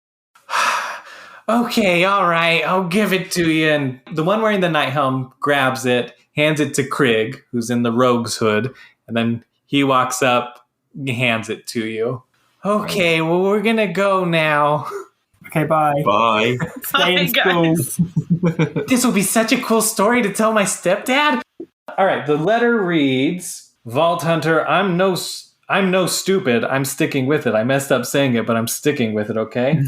Okay, all right, I'll give it to you. And the one wearing the night helm grabs it, hands it to Krieg, who's in the rogue's hood, and then he walks up, hands it to you. Okay, well, we're gonna go now. Okay, bye. Bye. Stay in Bye, school. guys. This will be such a cool story to tell my stepdad. All right, the letter reads, Vault Hunter, I'm no stupid. I'm sticking with it. I messed up saying it, but I'm sticking with it, okay?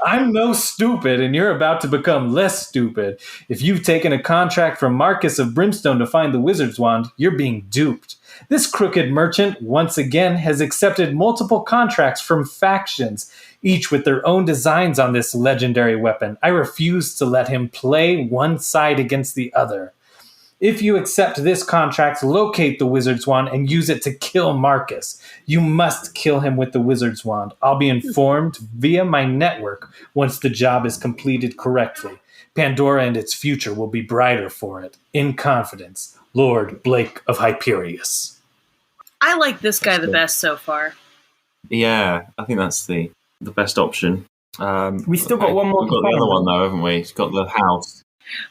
I'm no stupid, and you're about to become less stupid. If you've taken a contract from Marcus of Brimstone to find the Wizard's Wand, you're being duped. This crooked merchant, once again, has accepted multiple contracts from factions, each with their own designs on this legendary weapon. I refuse to let him play one side against the other. If you accept this contract, locate the Wizard's Wand and use it to kill Marcus. You must kill him with the Wizard's Wand. I'll be informed via my network once the job is completed correctly. Pandora and its future will be brighter for it. In confidence, Lord Blake of Hyperius. I like this guy the best so far. Yeah, I think that's the best option. We still got one more We've got to the find. other one, though, haven't we? It's got the house.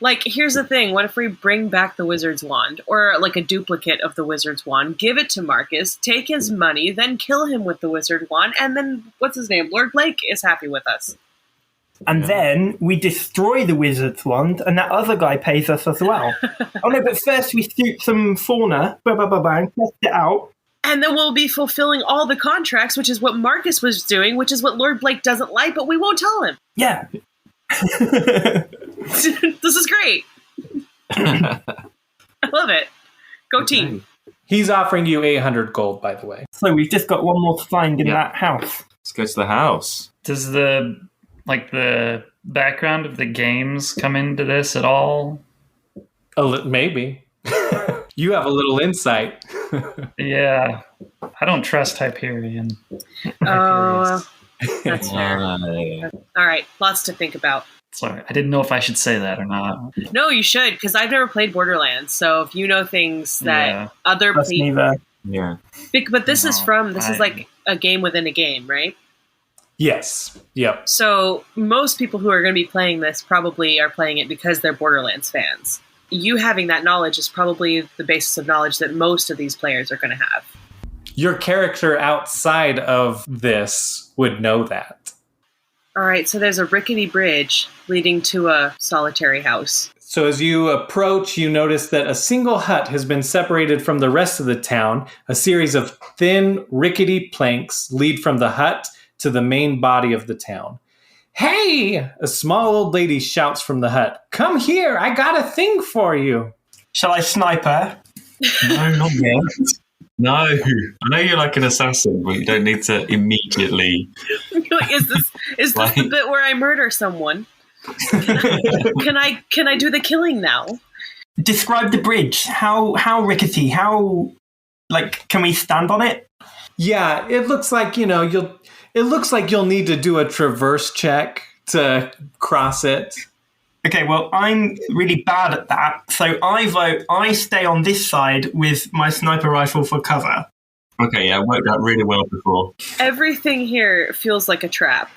Like, here's the thing. What if we bring back the Wizard's Wand? Or, like, a duplicate of the Wizard's Wand, give it to Marcus, take his money, then kill him with the Wizard Wand, and then, what's his name? Lord Blake is happy with us. And then we destroy the Wizard's Wand, and that other guy pays us as well. Oh no, but first we shoot some fauna, bang, test it out. And then we'll be fulfilling all the contracts, which is what Marcus was doing, which is what Lord Blake doesn't like, but we won't tell him. Yeah. This is great. I love it. Go team. He's offering you 800 gold, by the way. So we've just got one more to find in Yeah. that house. Let's go to the house. Does the background of the games come into this at all? Maybe. You have a little insight. Yeah, I don't trust Hyperion. Oh, that's fair. Yeah. All right, lots to think about. Sorry, I didn't know if I should say that or not. No, you should, because I've never played Borderlands. So if you know things that Yeah. other Plus people, neither. Yeah. but this is No, like a game within a game, right? Yes. Yep. So most people who are going to be playing this probably are playing it because they're Borderlands fans. You having that knowledge is probably the basis of knowledge that most of these players are going to have. Your character outside of this would know that. All right, so there's a rickety bridge leading to a solitary house. So as you approach, you notice that a single hut has been separated from the rest of the town. A series of thin, rickety planks lead from the hut to the main body of the town. Hey! A small old lady shouts from the hut. Come here, I got a thing for you. Shall I snipe her? No, not yet. No. I know you're like an assassin, but you don't need to immediately. Is this the bit where I murder someone? Can I do the killing now? Describe the bridge. How rickety? How, like, can we stand on it? Yeah, it looks like, you'll need to do a traverse check to cross it. Okay, well, I'm really bad at that, so I vote I stay on this side with my sniper rifle for cover. Okay, yeah, it worked out really well before. Everything here feels like a trap.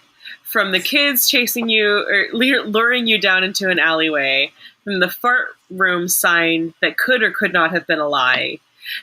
From the kids chasing you or luring you down into an alleyway, from the fart room sign that could or could not have been a lie,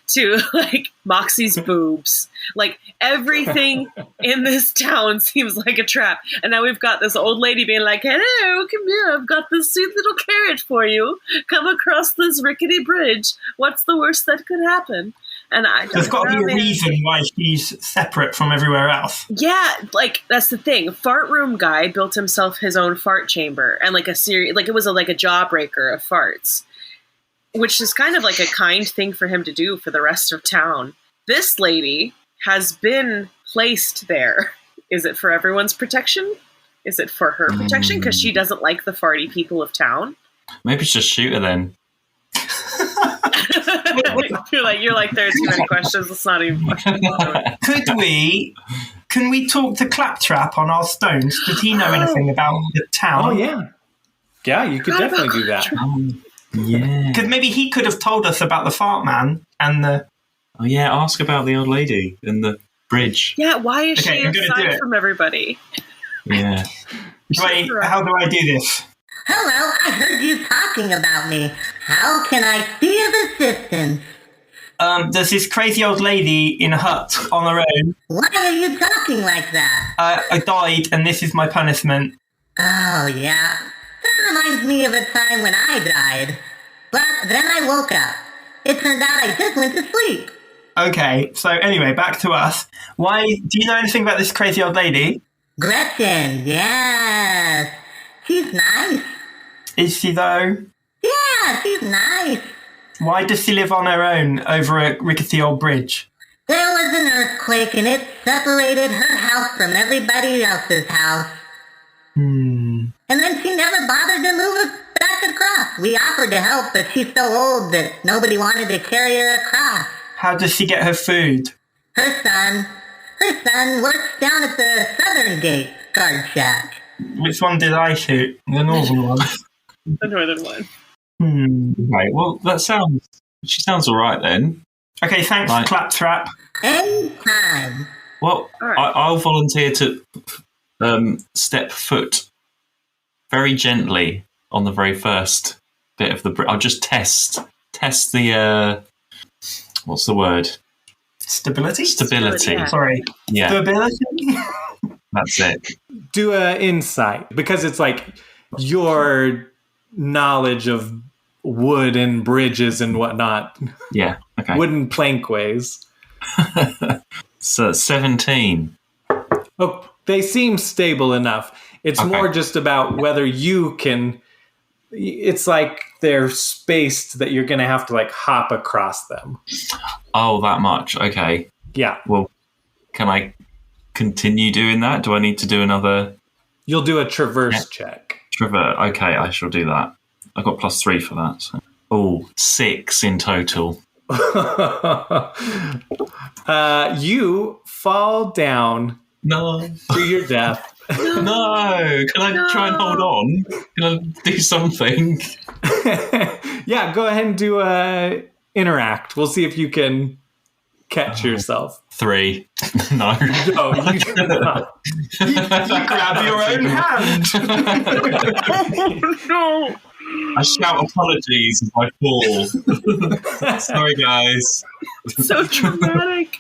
to like Moxie's boobs. Like everything in this town seems like a trap. And now we've got this old lady being like, hello, come here, I've got this sweet little carrot for you. Come across this rickety bridge. What's the worst that could happen? And There's got to be a reason why she's separate from everywhere else. Yeah, like that's the thing. Fart room guy built himself his own fart chamber and like a series, like it was like a jawbreaker of farts, which is kind of like a kind thing for him to do for the rest of town. This lady has been placed there. Is it for everyone's protection? Is it for her protection because she doesn't like the farty people of town? Maybe just shoot her then. You're like, there are too many questions. It's not even. Can we talk to Claptrap on our stones? Does he know anything about the town? Oh, yeah. Yeah, you could definitely do that. Yeah. Because maybe he could have told us about the fart man and the... Oh, yeah, ask about the old lady and the bridge. Yeah, why is Okay, she I'm gonna do aside it. from everybody? Yeah. Wait, how do I do this? Hello, I heard you talking about me. How can I be of assistance? There's this crazy old lady in a hut on her own. Why are you talking like that? I died, and this is my punishment. Oh, yeah. That reminds me of a time when I died. But then I woke up. It turned out I just went to sleep. Okay, so anyway, back to us. Why? Do you know anything about this crazy old lady? Gretchen, yes. She's nice. Is she, though? Yeah, she's nice. Why does she live on her own over a rickety old bridge? There was an earthquake and it separated her house from everybody else's house. And then she never bothered to move it back across. We offered to help, but she's so old that nobody wanted to carry her across. How does she get her food? Her son works down at the Southern Gate guard shack. Which one did I shoot? The northern one. The northern one. Right, well, she sounds all right then. Okay, thanks, Right. Claptrap. Anytime. Well, All right. I'll volunteer to step foot very gently on the very first bit of the bridge. I'll just test the, what's the word? Stability? Stability. Yeah. Sorry. Yeah, Stability? that's it. Do a insight because it's like your knowledge of wood and bridges and whatnot, Yeah, okay. wooden plankways. So 17. Oh, they seem stable enough. It's Okay. more just about whether you can. It's like they're spaced that you're going to have to like hop across them. Oh, that much. Okay. Yeah, Well, can I continue doing that? Do I need to do another you'll do a traverse check. travert? Okay, I shall do that. I got +3 for that. So. Oh, 6 in total. You fall down No. to your death. No. Can I try and hold on? Can I do something? Yeah, go ahead and do a interact. We'll see if you can catch yourself. 3. No. No, you cannot. You grab your own hand. No. I shout apologies as I fall. Sorry, guys. So dramatic.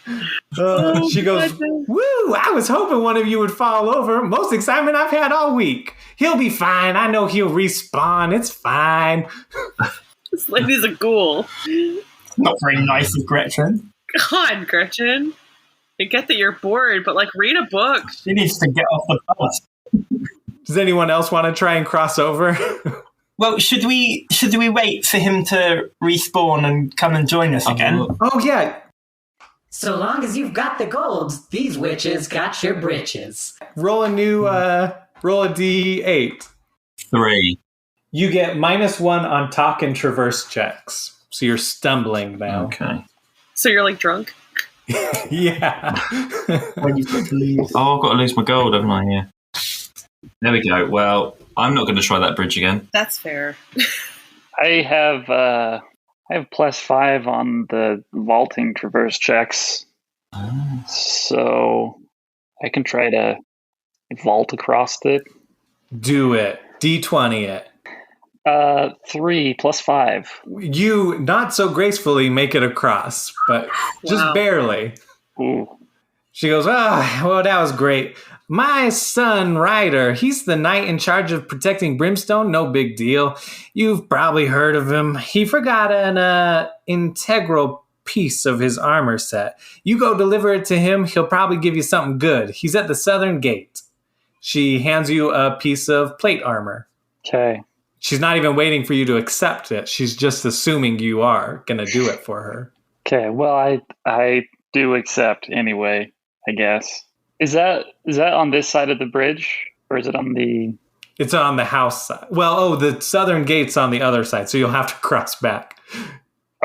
She goes, goodness. woo, I was hoping one of you would fall over. Most excitement I've had all week. He'll be fine. I know he'll respawn. It's fine. This lady's a ghoul. Not very nice of Gretchen. God, Gretchen. I get that you're bored, but like read a book. She needs to get off the bus. Does anyone else want to try and cross over? Well, should we wait for him to respawn and come and join us again? Oh, yeah. So long as you've got the gold, these witches got your britches. Roll a D8. 3. You get -1 on talk and traverse checks. So you're stumbling now. Okay. So you're like drunk? Yeah. When you've got to leave. Oh, I've got to lose my gold, haven't I? Yeah. There we go. Well, I'm not going to try that bridge again. That's fair. I have +5 on the vaulting traverse checks, so I can try to vault across it. Do it. D20 it. 3 plus 5. You not so gracefully make it across, but just Wow. barely. Ooh. She goes, well, that was great. My son, Ryder, he's the knight in charge of protecting Brimstone. No big deal. You've probably heard of him. He forgot an integral piece of his armor set. You go deliver it to him. He'll probably give you something good. He's at the southern gate. She hands you a piece of plate armor. Okay. She's not even waiting for you to accept it. She's just assuming you are going to do it for her. Okay. Well, I do accept anyway, I guess. Is that on this side of the bridge, or is it on the... It's on the house side. Well, the southern gate's on the other side, so you'll have to cross back.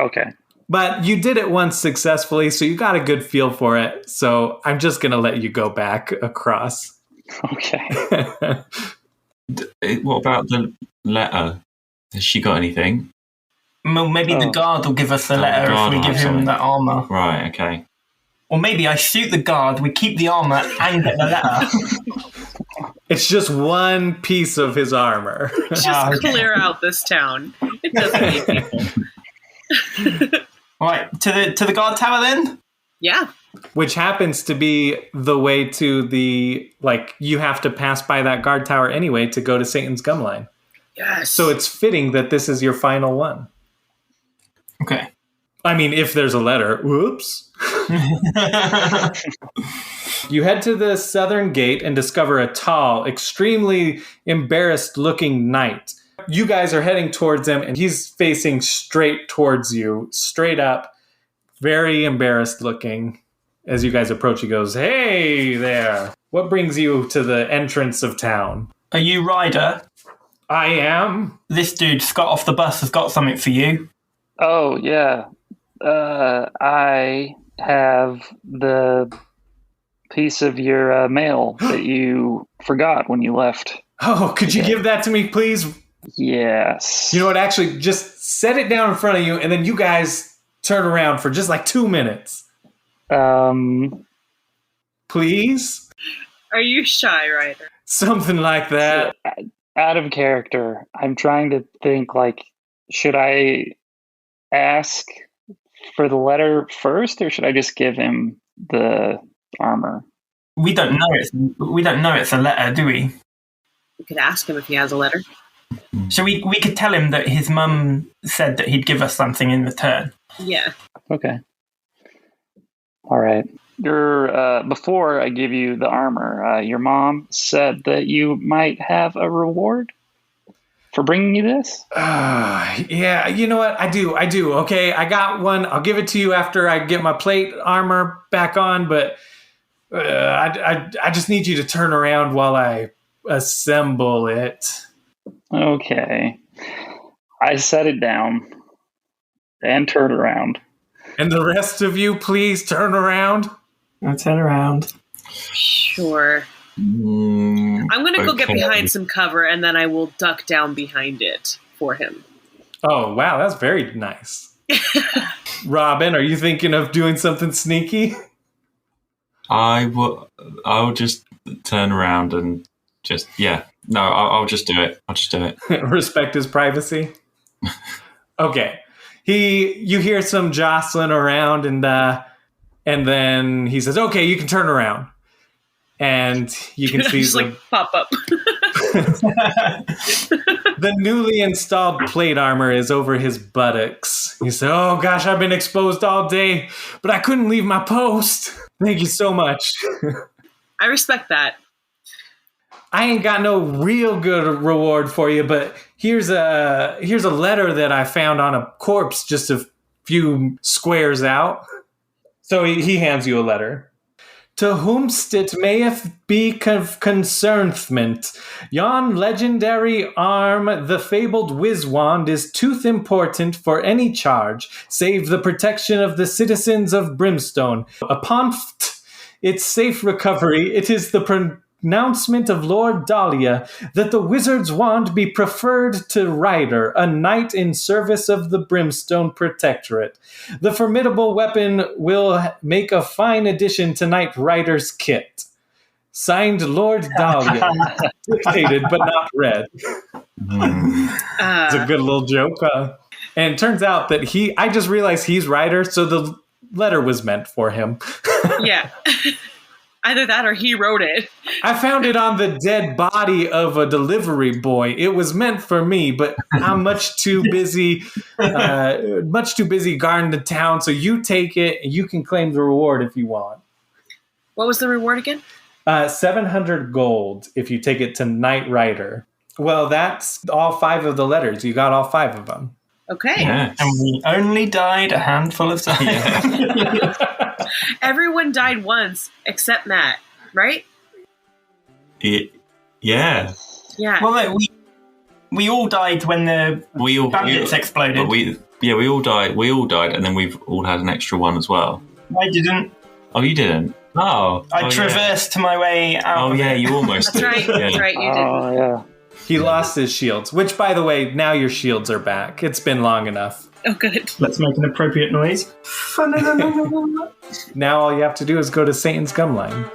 Okay. But you did it once successfully, so you got a good feel for it. So I'm just going to let you go back across. Okay. What about the letter? Has she got anything? Well, maybe the guard will give us the letter if we give him the armor. Right, okay. Or maybe I shoot the guard, we keep the armor, and get the letter. It's just one piece of his armor. Just clear out this town. It doesn't need people. Right, to the guard tower then? Yeah. Which happens to be the way to the, you have to pass by that guard tower anyway to go to Satan's Gumline. Yes. So it's fitting that this is your final one. Okay. I mean, if there's a letter. Whoops. You head to the southern gate and discover a tall, extremely embarrassed-looking knight. You guys are heading towards him, and he's facing straight towards you, straight up, very embarrassed-looking. As you guys approach, he goes, "Hey there. What brings you to the entrance of town?" Are you Ryder? I am. This dude, Scott off the bus, has got something for you. Oh, yeah. I have the piece of your mail that you forgot when you left. Oh, could you give that to me, please? Yes. You know what? Actually, just set it down in front of you, and then you guys turn around for just 2 minutes. Please? Are you shy, Ryder? Something like that. Out of character. I'm trying to think, should I ask for the letter first, or should I just give him the armor? We don't know it's a letter, do we? We could ask him if he has a letter. So we could tell him that his mum said that he'd give us something in return. Yeah. Okay. All right. Before I give you the armor, your mom said that you might have a reward for bringing you this? Yeah, you know what? I do. Okay, I got one. I'll give it to you after I get my plate armor back on, but I just need you to turn around while I assemble it. Okay. I set it down and turn around. And the rest of you, please turn around. I'll turn around. Sure. I'm going to go get behind some cover, and then I will duck down behind it for him. Oh, wow, that's very nice. Robin, are you thinking of doing something sneaky? I'll just turn around and I'll just do it. Respect his privacy. Okay. You hear some jostling around, and then he says, "Okay, you can turn around." And you can see just pop up. The newly installed plate armor is over his buttocks. He said, "Oh gosh, I've been exposed all day, but I couldn't leave my post. Thank you so much." I respect that. I ain't got no real good reward for you, but here's a letter that I found on a corpse just a few squares out. So he hands you a letter. "To whomst it mayeth be concernment, yon legendary arm, the fabled whiz-wand, is tooth important for any charge, save the protection of the citizens of Brimstone. Upon its safe recovery, it is the pronouncement of Lord Dahlia that the wizard's wand be preferred to Ryder, a knight in service of the Brimstone Protectorate. The formidable weapon will make a fine addition to Knight Ryder's kit. Signed, Lord Dahlia. Dictated, but not read. It's a good little joke. And it turns out that I just realized he's writer, so the letter was meant for him. Yeah. Either that or he wrote it. I found it on the dead body of a delivery boy. It was meant for me, but I'm much too busy guarding the town. So you take it and you can claim the reward if you want. What was the reward again? 700 gold if you take it to Knight Rider. Well, that's all 5 of the letters. You got all 5 of them. Okay. Yes. And we only died a handful of times. Everyone died once except Matt, right? Yeah. Yeah. Well, no, we all died when the bandits exploded. But we all died. We all died, and then we've all had an extra one as well. I didn't. Oh, you didn't? Oh. I traversed my way out. Oh, yeah, you almost That's did. right. Yeah. That's right. You did. yeah. He lost his shields, which, by the way, now your shields are back. It's been long enough. Oh, good. Let's make an appropriate noise. Now all you have to do is go to Satan's Gumline.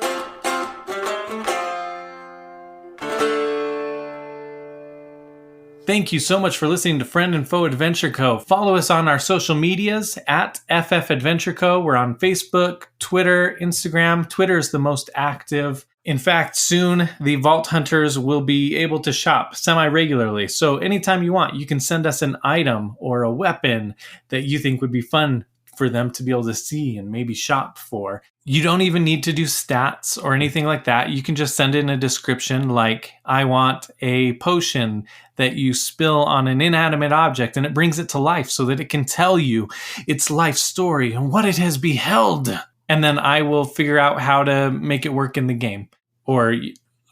Thank you so much for listening to Friend and Foe Adventure Co. Follow us on our social medias at FF Adventure Co. We're on Facebook, Twitter, Instagram. Twitter is the most active. In fact, soon the Vault Hunters will be able to shop semi-regularly. So anytime you want, you can send us an item or a weapon that you think would be fun for them to be able to see and maybe shop for. You don't even need to do stats or anything like that. You can just send in a description like, I want a potion that you spill on an inanimate object, and it brings it to life so that it can tell you its life story and what it has beheld. And then I will figure out how to make it work in the game. Or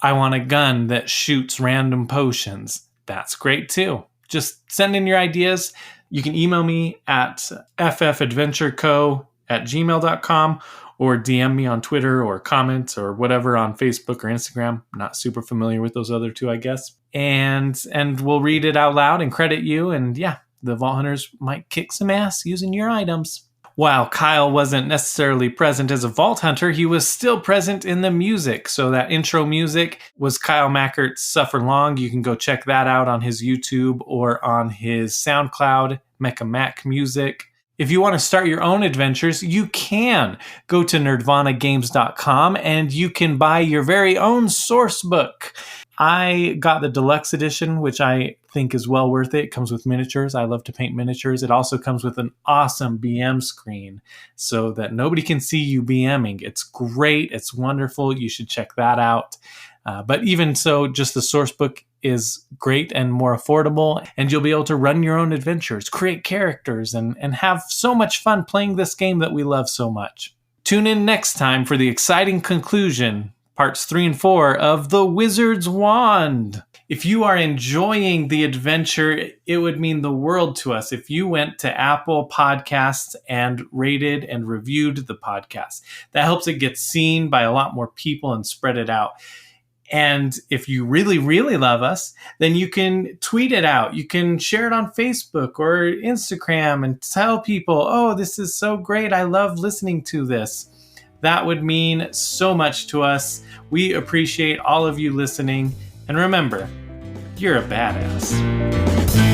I want a gun that shoots random potions. That's great too. Just send in your ideas. You can email me at ffadventureco@gmail.com or DM me on Twitter or comment or whatever on Facebook or Instagram. I'm not super familiar with those other two, I guess. And we'll read it out loud and credit you. And yeah, the Vault Hunters might kick some ass using your items. While Kyle wasn't necessarily present as a Vault Hunter, he was still present in the music. So that intro music was Kyle Mackert's Suffer Long. You can go check that out on his YouTube or on his SoundCloud, Mecha Mac Music. If you want to start your own adventures, you can go to nerdvanagames.com and you can buy your very own sourcebook. I got the deluxe edition, which I think is well worth it. It comes with miniatures. I love to paint miniatures. It also comes with an awesome BM screen so that nobody can see you BMing. It's great. It's wonderful. You should check that out. But even so, just the source book is great and more affordable, and you'll be able to run your own adventures, create characters, and have so much fun playing this game that we love so much. Tune in next time for the exciting conclusion, parts 3 and 4 of The Wizard's Wand. If you are enjoying the adventure, it would mean the world to us if you went to Apple Podcasts and rated and reviewed the podcast. That helps it get seen by a lot more people and spread it out. And if you really, really love us, then you can tweet it out. You can share it on Facebook or Instagram and tell people, oh, this is so great. I love listening to this. That would mean so much to us. We appreciate all of you listening. And remember, you're a badass.